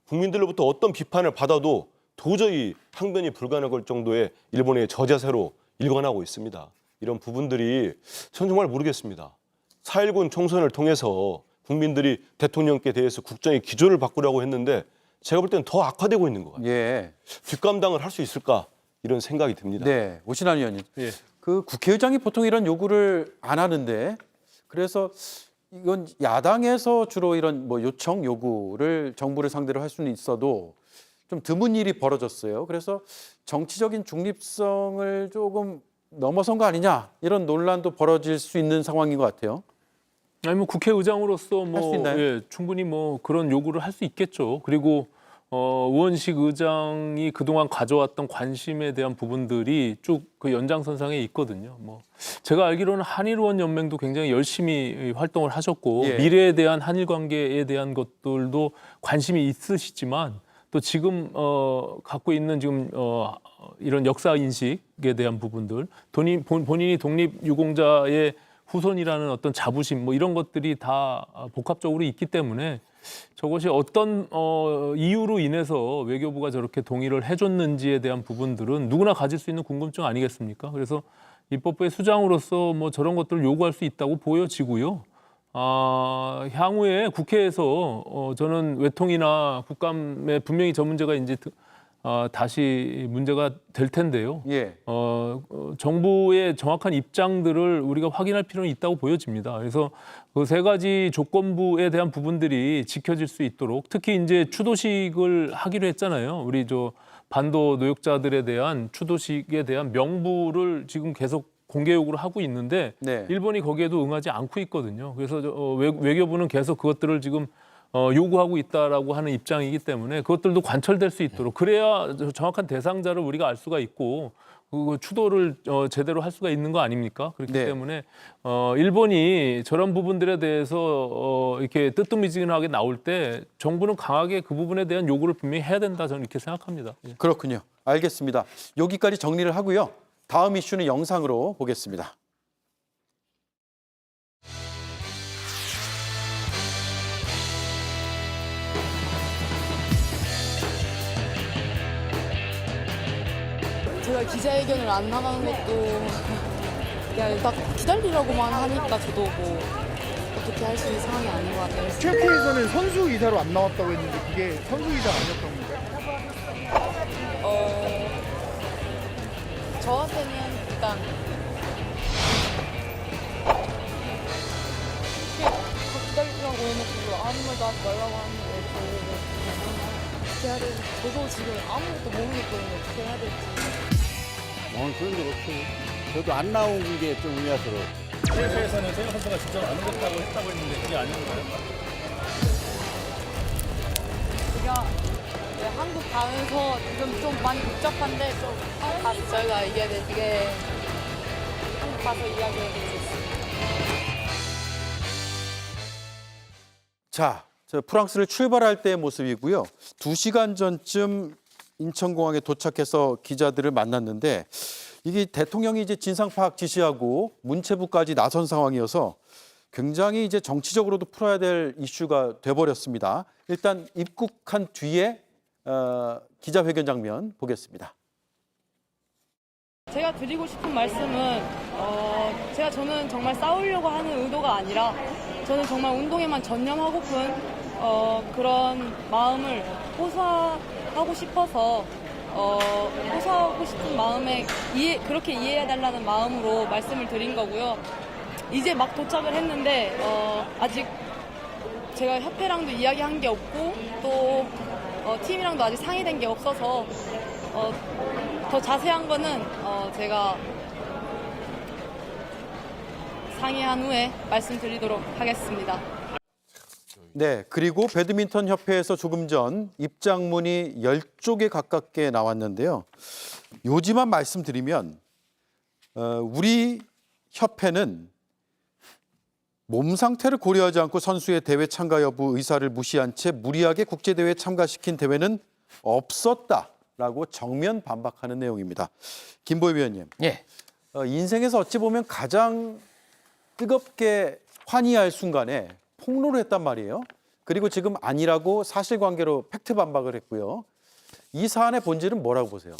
국민들로부터 어떤 비판을 받아도 도저히 항변이 불가능할 정도의 일본의 저자세로 일관하고 있습니다. 이런 부분들이 전 정말 모르겠습니다. 4.19 총선을 통해서 국민들이 대통령께 대해서 국정의 기조를 바꾸려고 했는데 제가 볼 때는 더 악화되고 있는 것 같아요. 예. 뒷감당을 할 수 있을까 이런 생각이 듭니다. 네, 오신환 의원님. 예. 그 국회의장이 보통 이런 요구를 안 하는데 그래서 이건 야당에서 주로 이런 뭐 요청 요구를 정부를 상대로 할 수는 있어도 좀 드문 일이 벌어졌어요. 그래서 정치적인 중립성을 조금 넘어선 거 아니냐 이런 논란도 벌어질 수 있는 상황인 것 같아요. 아니 뭐 국회의장으로서 할 수 뭐 있나요? 예, 충분히 뭐 그런 요구를 할 수 있겠죠. 그리고 우원식 의장이 그동안 가져왔던 관심에 대한 부분들이 쭉 그 연장선상에 있거든요. 뭐 제가 알기로는 한일의원연맹도 굉장히 열심히 활동을 하셨고 예. 미래에 대한 한일 관계에 대한 것들도 관심이 있으시지만 또 지금 갖고 있는 지금 이런 역사 인식에 대한 부분들, 본인이 독립유공자의 후손이라는 어떤 자부심 뭐 이런 것들이 다 복합적으로 있기 때문에 저것이 어떤 이유로 인해서 외교부가 저렇게 동의를 해줬는지에 대한 부분들은 누구나 가질 수 있는 궁금증 아니겠습니까? 그래서 입법부의 수장으로서 뭐 저런 것들을 요구할 수 있다고 보여지고요. 향후에 국회에서 저는 외통이나 국감에 분명히 저 문제가 이제 다시 문제가 될 텐데요. 예. 정부의 정확한 입장들을 우리가 확인할 필요는 있다고 보여집니다. 그래서 그 세 가지 조건부에 대한 부분들이 지켜질 수 있도록 특히 이제 추도식을 하기로 했잖아요. 우리 저 반도 노역자들에 대한 추도식에 대한 명부를 지금 계속 공개 요구를 하고 있는데 네. 일본이 거기에도 응하지 않고 있거든요. 그래서 외교부는 계속 그것들을 지금 요구하고 있다라고 하는 입장이기 때문에 그것들도 관철될 수 있도록 그래야 정확한 대상자를 우리가 알 수가 있고 그 추도를 제대로 할 수가 있는 거 아닙니까? 그렇기 네. 때문에 일본이 저런 부분들에 대해서 이렇게 뜨뜻미지근하게 나올 때 정부는 강하게 그 부분에 대한 요구를 분명히 해야 된다 저는 이렇게 생각합니다. 예. 그렇군요. 알겠습니다. 여기까지 정리를 하고요. 다음 이슈는 영상으로 보겠습니다. 제가 기자회견을 안 나가는 것도 그냥 딱 기다리라고만 하니까 저도 뭐 어떻게 할 수 있는 상황이 아닌 것 같아요. 체육회에서는 선수 이사로 안 나왔다고 했는데 그게 선수 이사 아니었던 건가요? 저한테는 일단 기다리라고 해놓고 아무 말도 하지 말라고 하는데 어떻게 해야 되지? 저도 지금 아무것도 모르겠거든요. 어떻게 해야 될지. 그런 적 없어요. 저도 안 나온 게 좀 의아스러워요. 체육회에서는 최영 선수가 직접 안 오겠다고 했다고 했는데 그게 아닌가요? 제가 이제 한국 가면서 지금 좀 많이 복잡한데 좀 한국 가서 저희가 얘기해야 되게 한국 가서 이야기해야 될 수 있습니다. 자, 저 프랑스를 출발할 때의 모습이고요. 2시간 전쯤 인천공항에 도착해서 기자들을 만났는데 이게 대통령이 이제 진상 파악 지시하고 문체부까지 나선 상황이어서 굉장히 이제 정치적으로도 풀어야 될 이슈가 돼버렸습니다. 일단 입국한 뒤에 기자회견 장면 보겠습니다. 제가 드리고 싶은 말씀은 저는 정말 싸우려고 하는 의도가 아니라 저는 정말 운동에만 전념하고픈 그런 마음을 호소하고 싶어서 호소하고 싶은 마음에 그렇게 이해해달라는 마음으로 말씀을 드린 거고요. 이제 막 도착을 했는데 아직 제가 협회랑도 이야기한 게 없고 또 팀이랑도 아직 상의된 게 없어서 더 자세한 거는 제가 상의한 후에 말씀드리도록 하겠습니다. 네, 그리고 배드민턴 협회에서 조금 전 입장문이 10쪽에 가깝게 나왔는데요. 요지만 말씀드리면 우리 협회는 몸 상태를 고려하지 않고 선수의 대회 참가 여부 의사를 무시한 채 무리하게 국제대회에 참가시킨 대회는 없었다라고 정면 반박하는 내용입니다. 김보희 위원님, 예. 인생에서 어찌 보면 가장 뜨겁게 환희할 순간에 폭로를 했단 말이에요. 그리고 지금 아니라고 사실관계로 팩트 반박을 했고요. 이 사안의 본질은 뭐라고 보세요?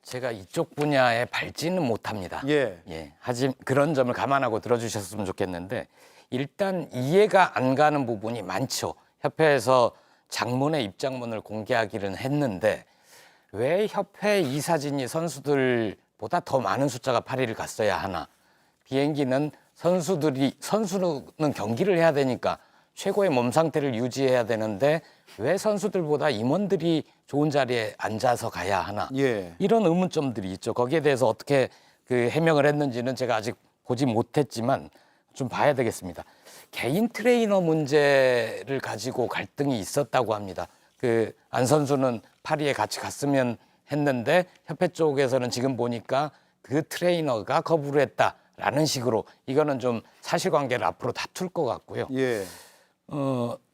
제가 이쪽 분야에 밟지는 못합니다. 예. 하지만 그런 점을 감안하고 들어주셨으면 좋겠는데 일단 이해가 안 가는 부분이 많죠. 협회에서 장문의 입장문을 공개하기는 했는데 왜 협회 이사진이 선수들보다 더 많은 숫자가 파리를 갔어야 하나? 비행기는 선수는 경기를 해야 되니까 최고의 몸 상태를 유지해야 되는데 왜 선수들보다 임원들이 좋은 자리에 앉아서 가야 하나? 예. 이런 의문점들이 있죠. 거기에 대해서 어떻게 해명을 했는지는 제가 아직 보지 못했지만 좀 봐야 되겠습니다. 개인 트레이너 문제를 가지고 갈등이 있었다고 합니다. 안 선수는 파리에 같이 갔으면 했는데 협회 쪽에서는 지금 보니까 그 트레이너가 거부를 했다라는 식으로 이거는 좀 사실관계를 앞으로 다툴 것 같고요. 예.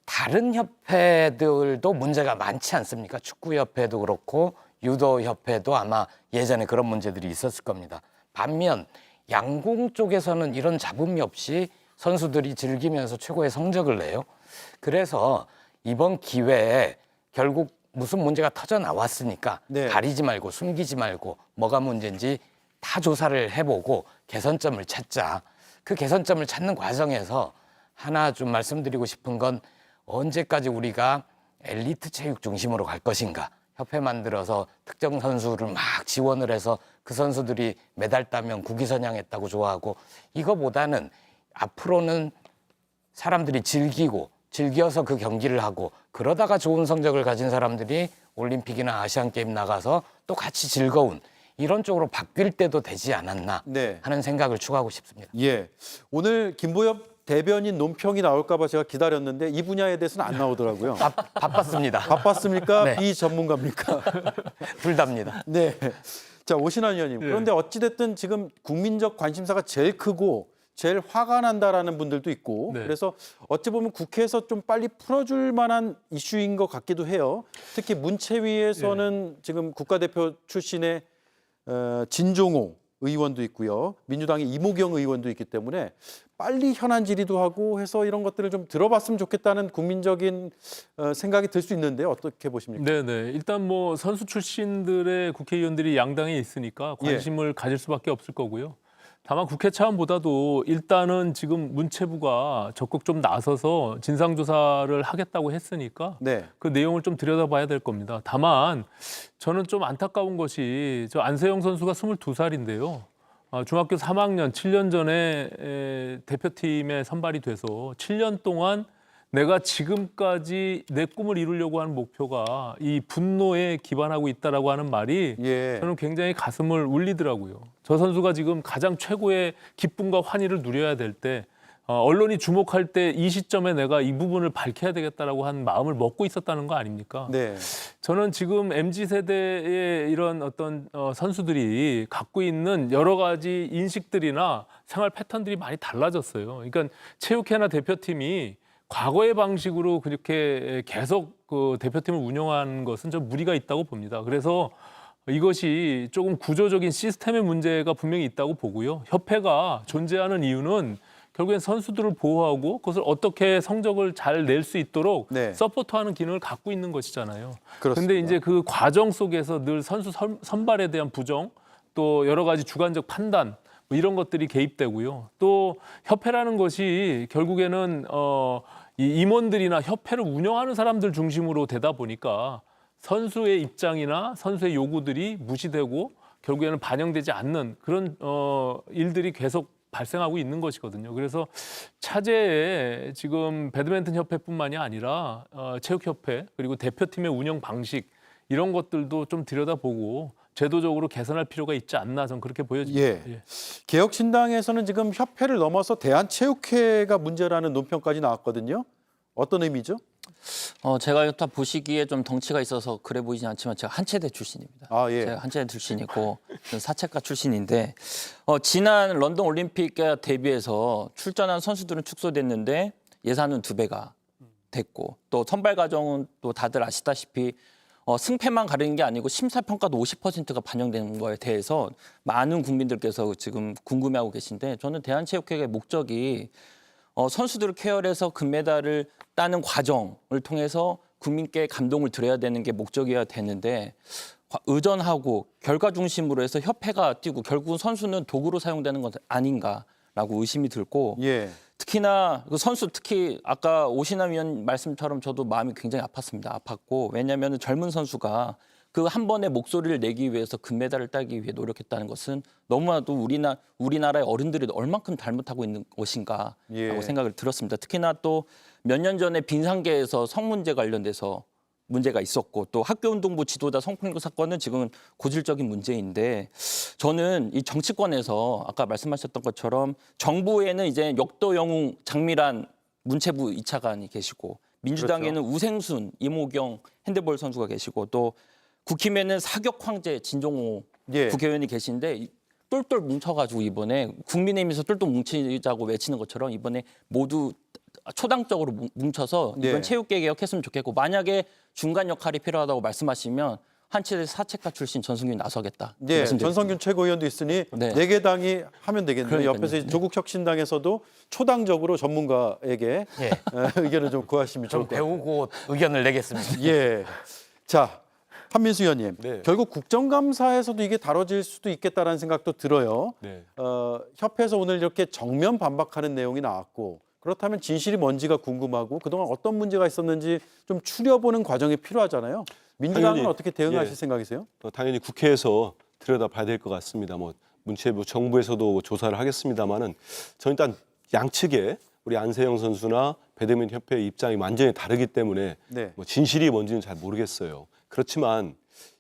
다른 협회들도 문제가 많지 않습니까? 축구협회도 그렇고 유도협회도 아마 예전에 그런 문제들이 있었을 겁니다. 반면 양궁 쪽에서는 이런 잡음이 없이 선수들이 즐기면서 최고의 성적을 내요. 그래서 이번 기회에 결국 무슨 문제가 터져 나왔으니까 가리지 말고 숨기지 말고 뭐가 문제인지 다 조사를 해보고 개선점을 찾자. 그 개선점을 찾는 과정에서 하나 좀 말씀드리고 싶은 건 언제까지 우리가 엘리트 체육 중심으로 갈 것인가. 협회 만들어서 특정 선수를 막 지원을 해서 그 선수들이 메달 따면 국위선양했다고 좋아하고 이거보다는 앞으로는 사람들이 즐겨서 그 경기를 하고 그러다가 좋은 성적을 가진 사람들이 올림픽이나 아시안게임 나가서 또 같이 즐거운 이런 쪽으로 바뀔 때도 되지 않았나 하는 생각을 추가하고 싶습니다. 예. 오늘 김보엽 대변인 논평이 나올까 봐 제가 기다렸는데 이 분야에 대해서는 안 나오더라고요. 바빴습니다. 바빴습니까? 네. 비전문가입니까? 둘 다입니다. 네. 자, 오신환 의원님. 그런데 어찌됐든 지금 국민적 관심사가 제일 크고 제일 화가 난다라는 분들도 있고 그래서 어찌 보면 국회에서 좀 빨리 풀어줄 만한 이슈인 것 같기도 해요. 특히 문체위에서는 지금 국가대표 출신의 진종호 의원도 있고요. 민주당의 이모경 의원도 있기 때문에 빨리 현안 질의도 하고 해서 이런 것들을 좀 들어봤으면 좋겠다는 국민적인 생각이 들 수 있는데 어떻게 보십니까? 네네. 일단 뭐 선수 출신들의 국회의원들이 양당에 있으니까 관심을 가질 수밖에 없을 거고요. 다만 국회 차원보다도 일단은 지금 문체부가 적극 좀 나서서 진상조사를 하겠다고 했으니까 그 내용을 좀 들여다봐야 될 겁니다. 다만 저는 좀 안타까운 것이 저 안세영 선수가 22살인데요. 중학교 3학년 7년 전에 대표팀에 선발이 돼서 7년 동안 내가 지금까지 내 꿈을 이루려고 하는 목표가 이 분노에 기반하고 있다라고 하는 말이 저는 굉장히 가슴을 울리더라고요. 저 선수가 지금 가장 최고의 기쁨과 환희를 누려야 될 때 언론이 주목할 때 이 시점에 내가 이 부분을 밝혀야 되겠다라고 한 마음을 먹고 있었다는 거 아닙니까? 저는 지금 MZ세대의 이런 어떤 선수들이 갖고 있는 여러 가지 인식들이나 생활 패턴들이 많이 달라졌어요. 그러니까 체육회나 대표팀이 과거의 방식으로 그렇게 계속 그 대표팀을 운영하는 것은 좀 무리가 있다고 봅니다. 그래서 이것이 조금 구조적인 시스템의 문제가 분명히 있다고 보고요. 협회가 존재하는 이유는 결국엔 선수들을 보호하고 그것을 어떻게 성적을 잘 낼 수 있도록 서포트하는 기능을 갖고 있는 것이잖아요. 그런데 이제 그 과정 속에서 늘 선수 선발에 대한 부정, 또 여러 가지 주관적 판단 뭐 이런 것들이 개입되고요. 또 협회라는 것이 결국에는 이 임원들이나 협회를 운영하는 사람들 중심으로 되다 보니까 선수의 입장이나 선수의 요구들이 무시되고 결국에는 반영되지 않는 그런 일들이 계속 발생하고 있는 것이거든요. 그래서 차제에 지금 배드민턴 협회뿐만이 아니라 체육협회 그리고 대표팀의 운영 방식 이런 것들도 좀 들여다보고 제도적으로 개선할 필요가 있지 않나 저는 그렇게 보여집니다. 예. 개혁신당에서는 지금 협회를 넘어서 대한체육회가 문제라는 논평까지 나왔거든요. 어떤 의미죠? 제가 다 보시기에 좀 덩치가 있어서 그래 보이진 않지만 제가 한체대 출신입니다. 아, 예. 제가 한체대 출신이고 저는 사채과 출신인데 지난 런던 올림픽에 대비해서 출전한 선수들은 축소됐는데 예산은 2배가 됐고 또 선발 과정은 또 다들 아시다시피 승패만 가리는 게 아니고 심사평가도 50%가 반영되는 거에 대해서 많은 국민들께서 지금 궁금해하고 계신데 저는 대한체육회의 목적이 선수들을 케어해서 금메달을 따는 과정을 통해서 국민께 감동을 드려야 되는 게 목적이어야 되는데 의존하고 결과 중심으로 해서 협회가 뛰고 결국은 선수는 도구로 사용되는 것 아닌가라고 의심이 들고 예. 특히나 그 선수 특히 아까 오신환 위원 말씀처럼 저도 마음이 굉장히 아팠습니다. 아팠고 왜냐하면 젊은 선수가 그 한 번의 목소리를 내기 위해서 금메달을 따기 위해 노력했다는 것은 너무나도 우리나라의 어른들이 얼만큼 잘못하고 있는 것인가라고 예. 생각을 들었습니다. 특히나 또 몇 년 전에 빈상계에서 성문제 관련돼서 문제가 있었고 또 학교운동부 지도자 성폭력 사건은 지금 고질적인 문제인데 저는 이 정치권에서 아까 말씀하셨던 것처럼 정부에는 이제 역도 영웅 장미란 문체부 2차관이 계시고 민주당에는 그렇죠. 우생순, 이모경 핸드볼 선수가 계시고 또 국힘에는 사격 황제 진종호 예. 국회의원이 계신데 똘똘 뭉쳐가지고 이번에 국민의힘에서 똘똘 뭉치자고 외치는 것처럼 이번에 모두 초당적으로 뭉쳐서 이번 네. 체육계 개혁했으면 좋겠고 만약에 중간 역할이 필요하다고 말씀하시면 한체대 사채과 출신 전승균이 나서겠다. 네, 말씀드립니다. 전성균 최고위원도 있으니 네. 4개 당이 하면 되겠네요. 그러니까요. 옆에서 조국혁신당에서도 초당적으로 전문가에게 예. 의견을 좀 구하시면 좋을 좀 것 같아요. 배우고 의견을 내겠습니다. 예. 자, 한민수 의원님. 네. 결국 국정감사에서도 이게 다뤄질 수도 있겠다라는 생각도 들어요. 네. 협회에서 오늘 이렇게 정면 반박하는 내용이 나왔고 그렇다면 진실이 뭔지가 궁금하고 그동안 어떤 문제가 있었는지 좀 추려보는 과정이 필요하잖아요. 민주당은 당연히, 어떻게 대응하실 예. 생각이세요? 당연히 국회에서 들여다봐야 될 것 같습니다. 뭐 문체부, 정부에서도 조사를 하겠습니다만은 저는 일단 양측에 우리 안세영 선수나 배드민턴 협회의 입장이 완전히 다르기 때문에 네. 뭐 진실이 뭔지는 잘 모르겠어요. 그렇지만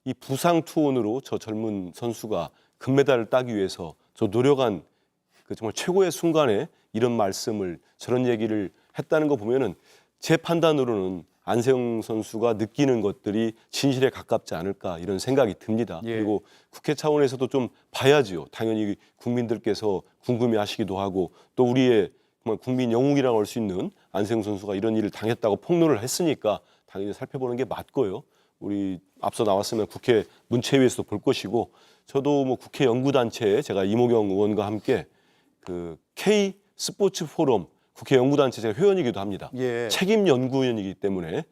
이 부상 투혼으로 저 젊은 선수가 금메달을 따기 위해서 저 노력한 그 정말 최고의 순간에 이런 말씀을 저런 얘기를 했다는 거 보면은 제 판단으로는 안세영 선수가 느끼는 것들이 진실에 가깝지 않을까 이런 생각이 듭니다. 예. 그리고 국회 차원에서도 좀 봐야지요. 당연히 국민들께서 궁금해하시기도 하고 또 우리의 정말 국민 영웅이라고 할 수 있는 안세영 선수가 이런 일을 당했다고 폭로를 했으니까 당연히 살펴보는 게 맞고요. 우리 앞서 나왔으면 국회 문체위에서도 볼 것이고 저도 뭐 국회 연구단체에 제가 이모경 의원과 함께 그 K 스포츠 포럼 국회 연구단체 제가 회원이기도 합니다. 예. 책임 연구위원이기 때문에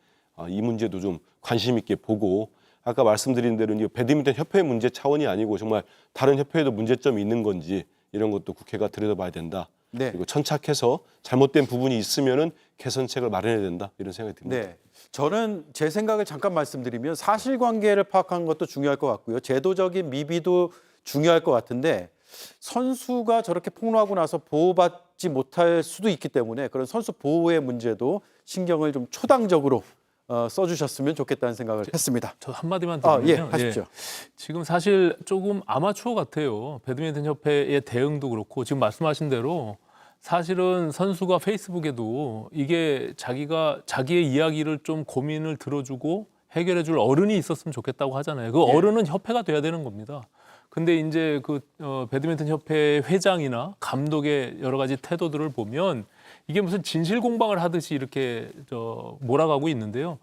이 문제도 좀 관심 있게 보고 아까 말씀드린 대로 이제 배드민턴 협회 문제 차원이 아니고 정말 다른 협회에도 문제점이 있는 건지 이런 것도 국회가 들여다봐야 된다. 네. 그리고 천착해서 잘못된 부분이 있으면은 개선책을 마련해야 된다 이런 생각이 듭니다. 네. 저는 제 생각을 잠깐 말씀드리면 사실관계를 파악하는 것도 중요할 것 같고요. 제도적인 미비도 중요할 것 같은데 선수가 저렇게 폭로하고 나서 보호받지 못할 수도 있기 때문에 그런 선수 보호의 문제도 신경을 좀 초당적으로 써주셨으면 좋겠다는 생각을 했습니다. 저 한마디만 예, 드리면 하십시오. 지금 사실 조금 아마추어 같아요. 배드민턴 협회의 대응도 그렇고 지금 말씀하신 대로 사실은 선수가 페이스북에도 이게 자기의 이야기를 좀 고민을 들어주고 해결해 줄 어른이 있었으면 좋겠다고 하잖아요. 그 어른은 협회가 돼야 되는 겁니다. 근데 이제 그 배드민턴 협회 회장이나 감독의 여러 가지 태도들을 보면 이게 무슨 진실 공방을 하듯이 이렇게 몰아가고 있는데요.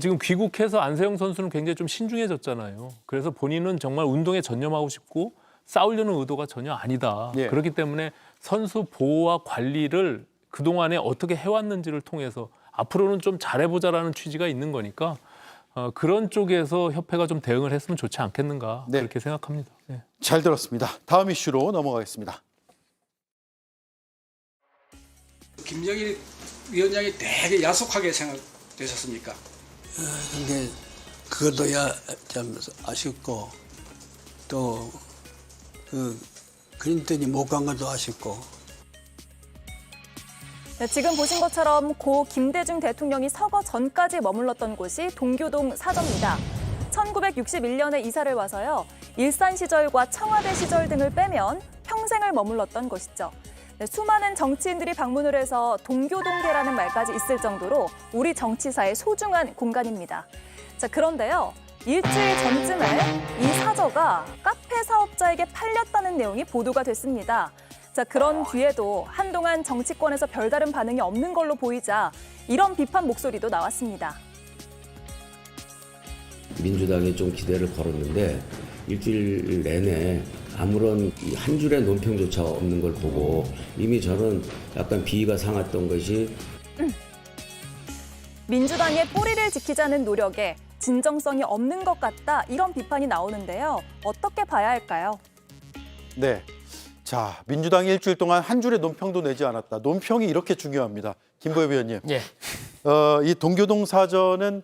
지금 귀국해서 안세영 선수는 굉장히 좀 신중해졌잖아요. 그래서 본인은 정말 운동에 전념하고 싶고 싸우려는 의도가 전혀 아니다. 예. 그렇기 때문에 선수 보호와 관리를 그동안에 어떻게 해왔는지를 통해서 앞으로는 좀 잘해보자라는 취지가 있는 거니까 그런 쪽에서 협회가 좀 대응을 했으면 좋지 않겠는가 네. 그렇게 생각합니다. 네. 잘 들었습니다. 다음 이슈로 넘어가겠습니다. 김정일 위원장이 되게 야속하게 생각되셨습니까? 근데 그것도야 참 아쉽고 또 그 클린턴이 못 간 것도 아쉽고. 네, 지금 보신 것처럼 고 김대중 대통령이 서거 전까지 머물렀던 곳이 동교동 사저입니다. 1961년에 이사를 와서요. 일산 시절과 청와대 시절 등을 빼면 평생을 머물렀던 곳이죠. 수많은 정치인들이 방문을 해서 동교동계라는 말까지 있을 정도로 우리 정치사의 소중한 공간입니다. 자, 그런데요. 일주일 전쯤에 이 사저가 카페 사업자에게 팔렸다는 내용이 보도가 됐습니다. 자, 그런 뒤에도 한동안 정치권에서 별다른 반응이 없는 걸로 보이자 이런 비판 목소리도 나왔습니다. 민주당이 좀 기대를 걸었는데 일주일 내내 아무런 한 줄의 논평조차 없는 걸 보고 이미 저는 약간 비위가 상했던 것이 민주당의 뿌리를 지키자는 노력에 진정성이 없는 것 같다, 이런 비판이 나오는데요. 어떻게 봐야 할까요? 네. 자, 민주당이 일주일 동안 한 줄의 논평도 내지 않았다. 논평이 이렇게 중요합니다. 김보엽 의원님. 예. 이 동교동 사저는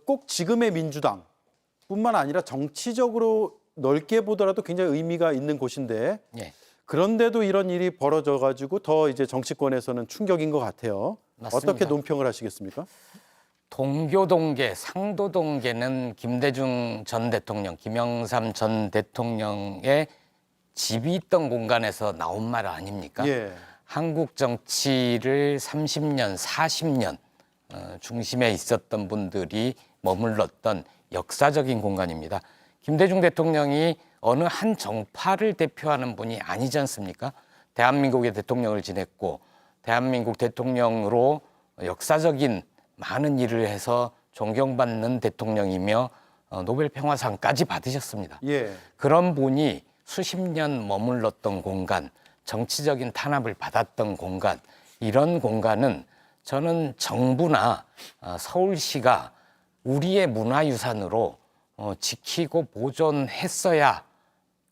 꼭 지금의 민주당뿐만 아니라 정치적으로 넓게 보더라도 굉장히 의미가 있는 곳인데 예. 그런데도 이런 일이 벌어져가지고 더 이제 정치권에서는 충격인 것 같아요. 맞습니다. 어떻게 논평을 하시겠습니까? 동교동계, 상도동계는 김대중 전 대통령, 김영삼 전 대통령의 집이 있던 공간에서 나온 말 아닙니까? 예. 한국 정치를 30년, 40년 중심에 있었던 분들이 머물렀던 역사적인 공간입니다. 김대중 대통령이 어느 한 정파를 대표하는 분이 아니지 않습니까? 대한민국의 대통령을 지냈고 대한민국 대통령으로 역사적인 많은 일을 해서 존경받는 대통령이며 노벨 평화상까지 받으셨습니다. 예. 그런 분이 수십 년 머물렀던 공간, 정치적인 탄압을 받았던 공간, 이런 공간은 저는 정부나 서울시가 우리의 문화유산으로 지키고 보존했어야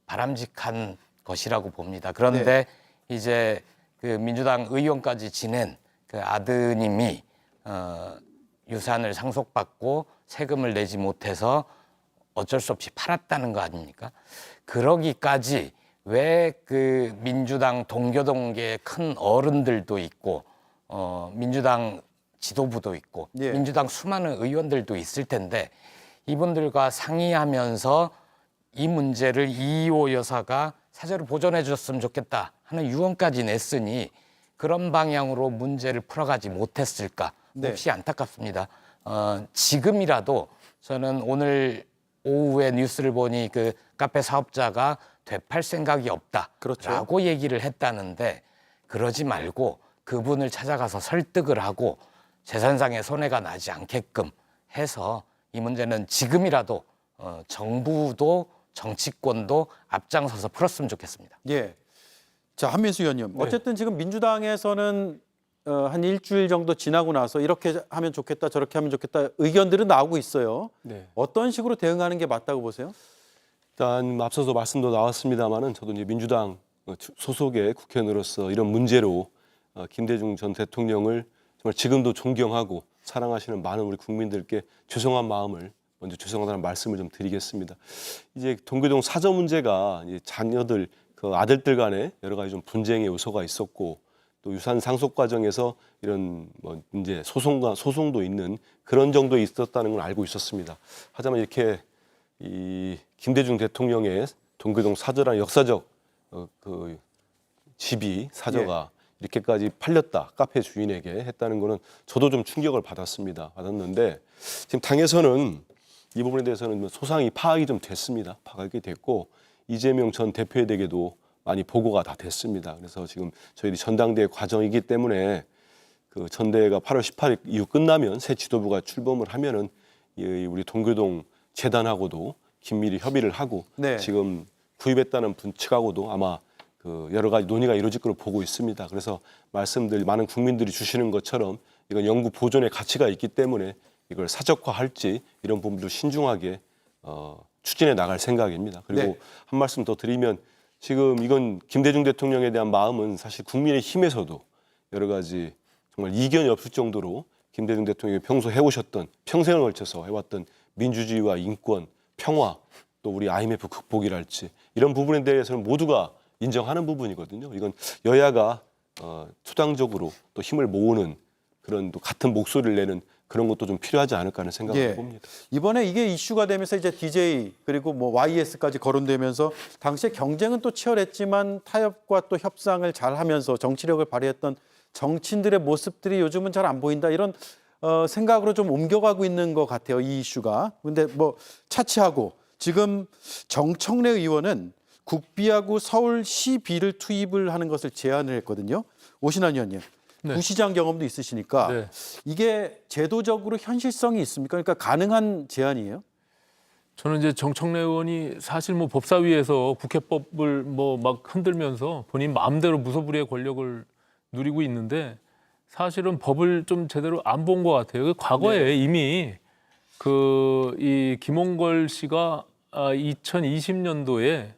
바람직한 것이라고 봅니다. 그런데 이제 그 민주당 의원까지 지낸 그 아드님이 유산을 상속받고 세금을 내지 못해서 어쩔 수 없이 팔았다는 거 아닙니까? 그러기까지 왜 그 민주당 동교동계의 큰 어른들도 있고 민주당 지도부도 있고 예. 민주당 수많은 의원들도 있을 텐데 이분들과 상의하면서 이 문제를 이희호 여사가 사저를 보존해 줬으면 좋겠다 하는 유언까지 냈으니 그런 방향으로 문제를 풀어가지 못했을까 몹시 안타깝습니다. 지금이라도 저는 오늘 오후에 뉴스를 보니 그 카페 사업자가 되팔 생각이 없다라고 그렇죠. 얘기를 했다는데 그러지 말고 그분을 찾아가서 설득을 하고 재산상의 손해가 나지 않게끔 해서 이 문제는 지금이라도 정부도 정치권도 앞장서서 풀었으면 좋겠습니다. 예. 자, 한민수 의원님. 어쨌든 지금 민주당에서는 한 일주일 정도 지나고 나서 이렇게 하면 좋겠다, 저렇게 하면 좋겠다 의견들은 나오고 있어요. 네. 어떤 식으로 대응하는 게 맞다고 보세요? 일단 앞서서 말씀도 나왔습니다마는 저도 이제 민주당 소속의 국회의원으로서 이런 문제로 김대중 전 대통령을 정말 지금도 존경하고 사랑하시는 많은 우리 국민들께 죄송한 마음을 먼저 죄송하다는 말씀을 좀 드리겠습니다. 이제 동교동 사저 문제가 이제 자녀들 그 아들들 간에 여러 가지 좀 분쟁의 요소가 있었고 또 유산 상속 과정에서 이런 뭐 이제 소송도 있는 그런 정도에 있었다는 걸 알고 있었습니다. 하지만 이렇게 이 김대중 대통령의 동교동 사저라는 역사적 그 집이 사저가 이렇게까지 팔렸다 카페 주인에게 했다는 거는 저도 좀 충격을 받았는데 지금 당에서는 이 부분에 대해서는 소상히 파악이 좀 됐습니다. 파악이 됐고 이재명 전 대표에게도 많이 보고가 다 됐습니다. 그래서 지금 저희들이 전당대회 과정이기 때문에 그 전대회가 8월 18일 이후 끝나면 새 지도부가 출범을 하면은 우리 동교동 재단하고도 긴밀히 협의를 하고 지금 구입했다는 분 측하고도 아마 그 여러 가지 논의가 이루어질 걸로 보고 있습니다. 그래서 말씀들 많은 국민들이 주시는 것처럼 이건 영구 보존의 가치가 있기 때문에 이걸 사적화할지 이런 부분도 신중하게 추진해 나갈 생각입니다. 그리고 한 말씀 더 드리면 지금 이건 김대중 대통령에 대한 마음은 사실 국민의힘에서도 여러 가지 정말 이견이 없을 정도로 김대중 대통령이 평소 해오셨던 평생을 걸쳐서 해왔던 민주주의와 인권, 평화 또 우리 IMF 극복이랄지 이런 부분에 대해서는 모두가 인정하는 부분이거든요. 이건 여야가 투당적으로 또 힘을 모으는 그런 또 같은 목소리를 내는 그런 것도 좀 필요하지 않을까 하는 생각을 예. 봅니다. 이번에 이게 이슈가 되면서 이제 DJ 그리고 뭐 YS까지 거론되면서 당시에 경쟁은 또 치열했지만 타협과 또 협상을 잘 하면서 정치력을 발휘했던 정치인들의 모습들이 요즘은 잘 안 보인다 이런 생각으로 좀 옮겨가고 있는 것 같아요. 이 이슈가. 근데 뭐 차치하고 지금 정청래 의원은 국비하고 서울시비를 투입을 하는 것을 제안을 했거든요. 오신환 의원님. 네. 부시장 경험도 있으시니까 네. 이게 제도적으로 현실성이 있습니까? 그러니까 가능한 제안이에요? 저는 이제 정청래 의원이 사실 뭐 법사위에서 국회법을 뭐 막 흔들면서 본인 마음대로 무소불위의 권력을 누리고 있는데 사실은 법을 좀 제대로 안 본 것 같아요. 과거에 이미 이 김홍걸 씨가 2020년도에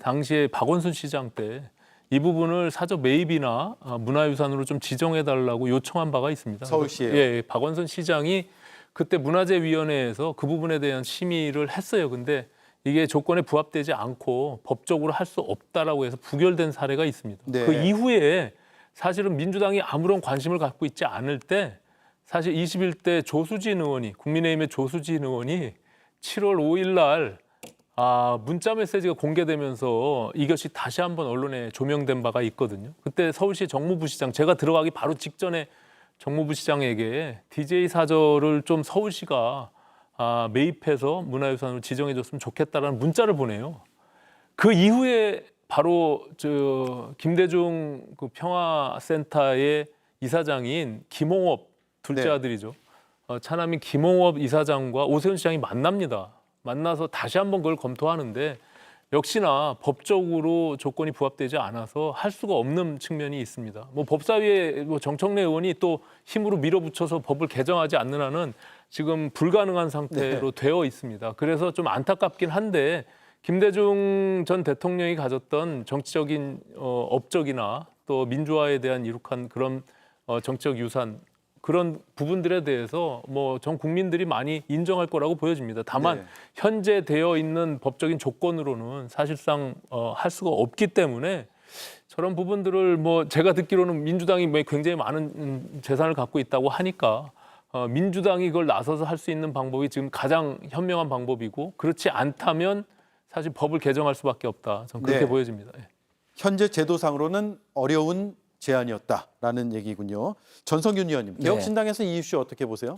당시에 박원순 시장 때 이 부분을 사적 매입이나 문화유산으로 좀 지정해달라고 요청한 바가 있습니다. 서울시에요? 예, 박원순 시장이 그때 문화재위원회에서 그 부분에 대한 심의를 했어요. 근데 이게 조건에 부합되지 않고 법적으로 할 수 없다라고 해서 부결된 사례가 있습니다. 네. 그 이후에 사실은 민주당이 아무런 관심을 갖고 있지 않을 때 사실 21대 조수진 의원이 국민의힘의 조수진 의원이 7월 5일 날 문자 메시지가 공개되면서 이것이 다시 한번 언론에 조명된 바가 있거든요. 그때 서울시 정무부시장 제가 들어가기 바로 직전에 정무부시장에게 DJ 사저를 좀 서울시가 매입해서 문화유산으로 지정해줬으면 좋겠다라는 문자를 보내요. 그 이후에 바로 김대중 그 평화센터의 이사장인 김홍업 둘째 네. 아들이죠. 차남인 김홍업 이사장과 오세훈 시장이 만납니다. 만나서 다시 한번 그걸 검토하는데 역시나 법적으로 조건이 부합되지 않아서 할 수가 없는 측면이 있습니다. 뭐 법사위에 정청래 의원이 또 힘으로 밀어붙여서 법을 개정하지 않는 한은 지금 불가능한 상태로 되어 있습니다. 그래서 좀 안타깝긴 한데 김대중 전 대통령이 가졌던 정치적인 업적이나 또 민주화에 대한 이룩한 그런 정치적 유산 그런 부분들에 대해서 뭐 전 국민들이 많이 인정할 거라고 보여집니다. 다만 현재 되어 있는 법적인 조건으로는 사실상 할 수가 없기 때문에 저런 부분들을 뭐 제가 듣기로는 민주당이 굉장히 많은 재산을 갖고 있다고 하니까 민주당이 그걸 나서서 할 수 있는 방법이 지금 가장 현명한 방법이고 그렇지 않다면 사실 법을 개정할 수밖에 없다. 저는 그렇게 네. 보여집니다. 현재 제도상으로는 어려운 제안이었다라는 얘기군요. 전성균 의원님, 개혁신당에서 이 이슈 어떻게 보세요?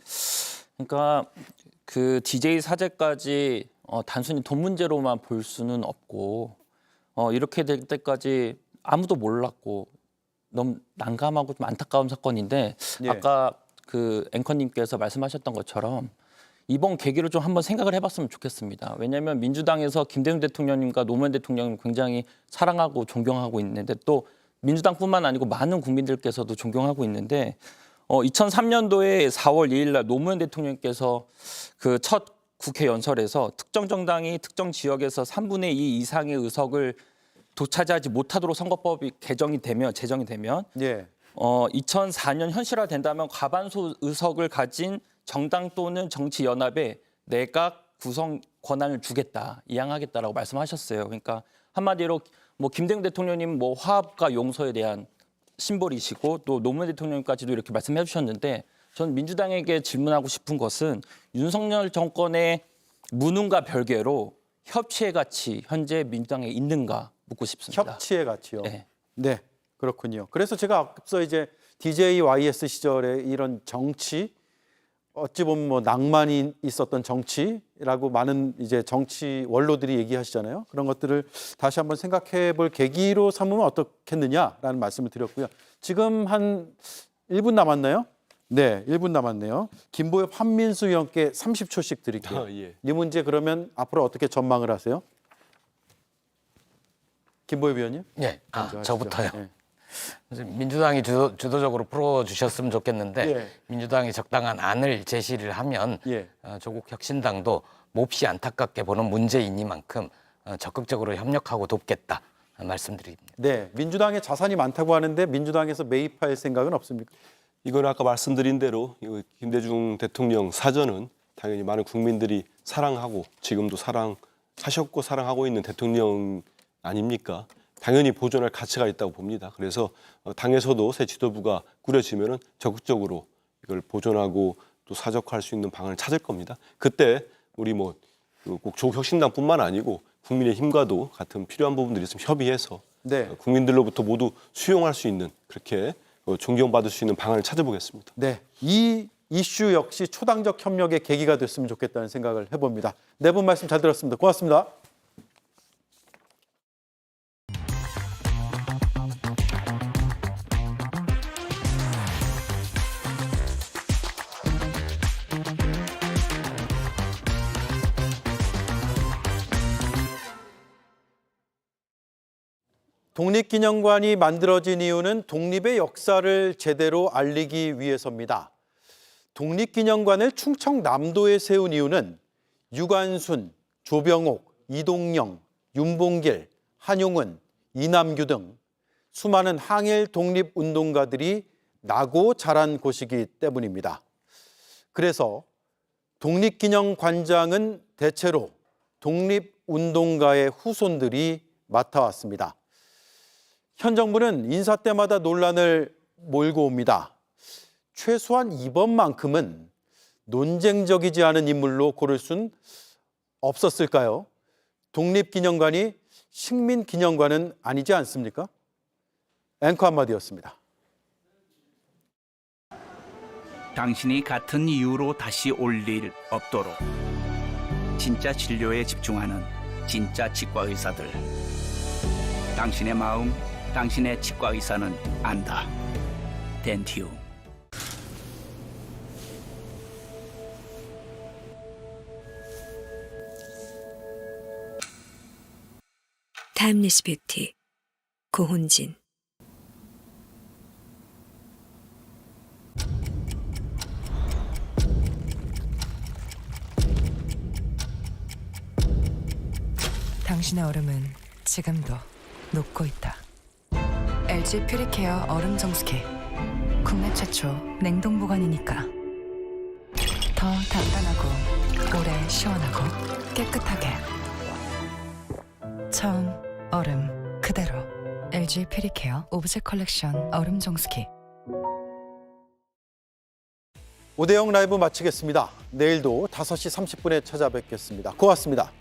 그러니까 그 DJ 사제까지 단순히 돈 문제로만 볼 수는 없고 이렇게 될 때까지 아무도 몰랐고 너무 난감하고 좀 안타까운 사건인데 예. 아까 그 앵커님께서 말씀하셨던 것처럼 이번 계기로 좀 한번 생각을 해봤으면 좋겠습니다. 왜냐하면 민주당에서 김대중 대통령님과 노무현 대통령을 굉장히 사랑하고 존경하고 있는데 또 민주당뿐만 아니고 많은 국민들께서도 존경하고 있는데 2003년도에 4월 2일 날 노무현 대통령께서 그 첫 국회 연설에서 특정 정당이 특정 지역에서 3분의 2 이상의 의석을 도차지하지 못하도록 선거법이 제정이 되면 2004년 현실화된다면 과반수 의석을 가진 정당 또는 정치연합에 내각 구성 권한을 주겠다, 이양하겠다라고 말씀하셨어요. 그러니까 한마디로 뭐 김대중 대통령님 뭐 화합과 용서에 대한 심볼이시고 또 노무현 대통령까지도 이렇게 말씀해 주셨는데 전 민주당에게 질문하고 싶은 것은 윤석열 정권의 무능과 별개로 협치의 가치 현재 민주당에 있는가 묻고 싶습니다. 협치의 가치요. 네. 네, 그렇군요. 그래서 제가 앞서 이제 DJ YS 시절에 이런 정치 어찌 보면 뭐 낭만이 있었던 정치라고 많은 이제 정치 원로들이 얘기하시잖아요. 그런 것들을 다시 한번 생각해 볼 계기로 삼으면 어떻겠느냐라는 말씀을 드렸고요. 지금 한 1분 남았나요? 네, 1분 남았네요. 김보엽 한민수 의원께 30초씩 드릴게요. 예. 이 문제 그러면 앞으로 어떻게 전망을 하세요? 김보엽 의원님? 네, 먼저 하시죠. 저부터요. 네. 민주당이 주도적으로 풀어주셨으면 좋겠는데 예. 민주당이 적당한 안을 제시를 하면 예. 조국 혁신당도 몹시 안타깝게 보는 문제이니만큼 적극적으로 협력하고 돕겠다 말씀드립니다. 네, 민주당에 자산이 많다고 하는데 민주당에서 매입할 생각은 없습니까? 이건 아까 말씀드린 대로 김대중 대통령 사전은 당연히 많은 국민들이 사랑하고 지금도 사랑하셨고 사랑하고 있는 대통령 아닙니까? 당연히 보존할 가치가 있다고 봅니다. 그래서 당에서도 새 지도부가 꾸려지면은 적극적으로 이걸 보존하고 또 사적화할 수 있는 방안을 찾을 겁니다. 그때 우리 뭐 꼭 조국혁신당뿐만 아니고 국민의힘과도 같은 필요한 부분들이 있으면 협의해서 국민들로부터 모두 수용할 수 있는 그렇게 존경받을 수 있는 방안을 찾아보겠습니다. 네, 이 이슈 역시 초당적 협력의 계기가 됐으면 좋겠다는 생각을 해봅니다. 네 분 말씀 잘 들었습니다. 고맙습니다. 독립기념관이 만들어진 이유는 독립의 역사를 제대로 알리기 위해서입니다. 독립기념관을 충청남도에 세운 이유는 유관순, 조병옥, 이동영, 윤봉길, 한용운, 이남규 등 수많은 항일 독립운동가들이 나고 자란 곳이기 때문입니다. 그래서 독립기념관장은 대체로 독립운동가의 후손들이 맡아왔습니다. 현 정부는 인사 때마다 논란을 몰고 옵니다. 최소한 이번만큼은 논쟁적이지 않은 인물로 고를 순 없었을까요? 독립기념관이 식민기념관은 아니지 않습니까? 앵커 한마디였습니다. 당신이 같은 이유로 다시 올 일 없도록 진짜 진료에 집중하는 진짜 치과의사들. 당신의 마음, 당신의 치과의사는 안다. 덴티움. 타임리스 뷰티 고훈진. 당신의 얼음은 지금도 녹고 있다. LG 퓨리케어 얼음 정수기. 국내 최초 냉동 보관이니까 더 단단하고 오래 시원하고 깨끗하게. 처음 얼음 그대로. LG 퓨리케어 오브제 컬렉션 얼음 정수기. 오대영 라이브 마치겠습니다. 내일도 5시 30분에 찾아뵙겠습니다. 고맙습니다.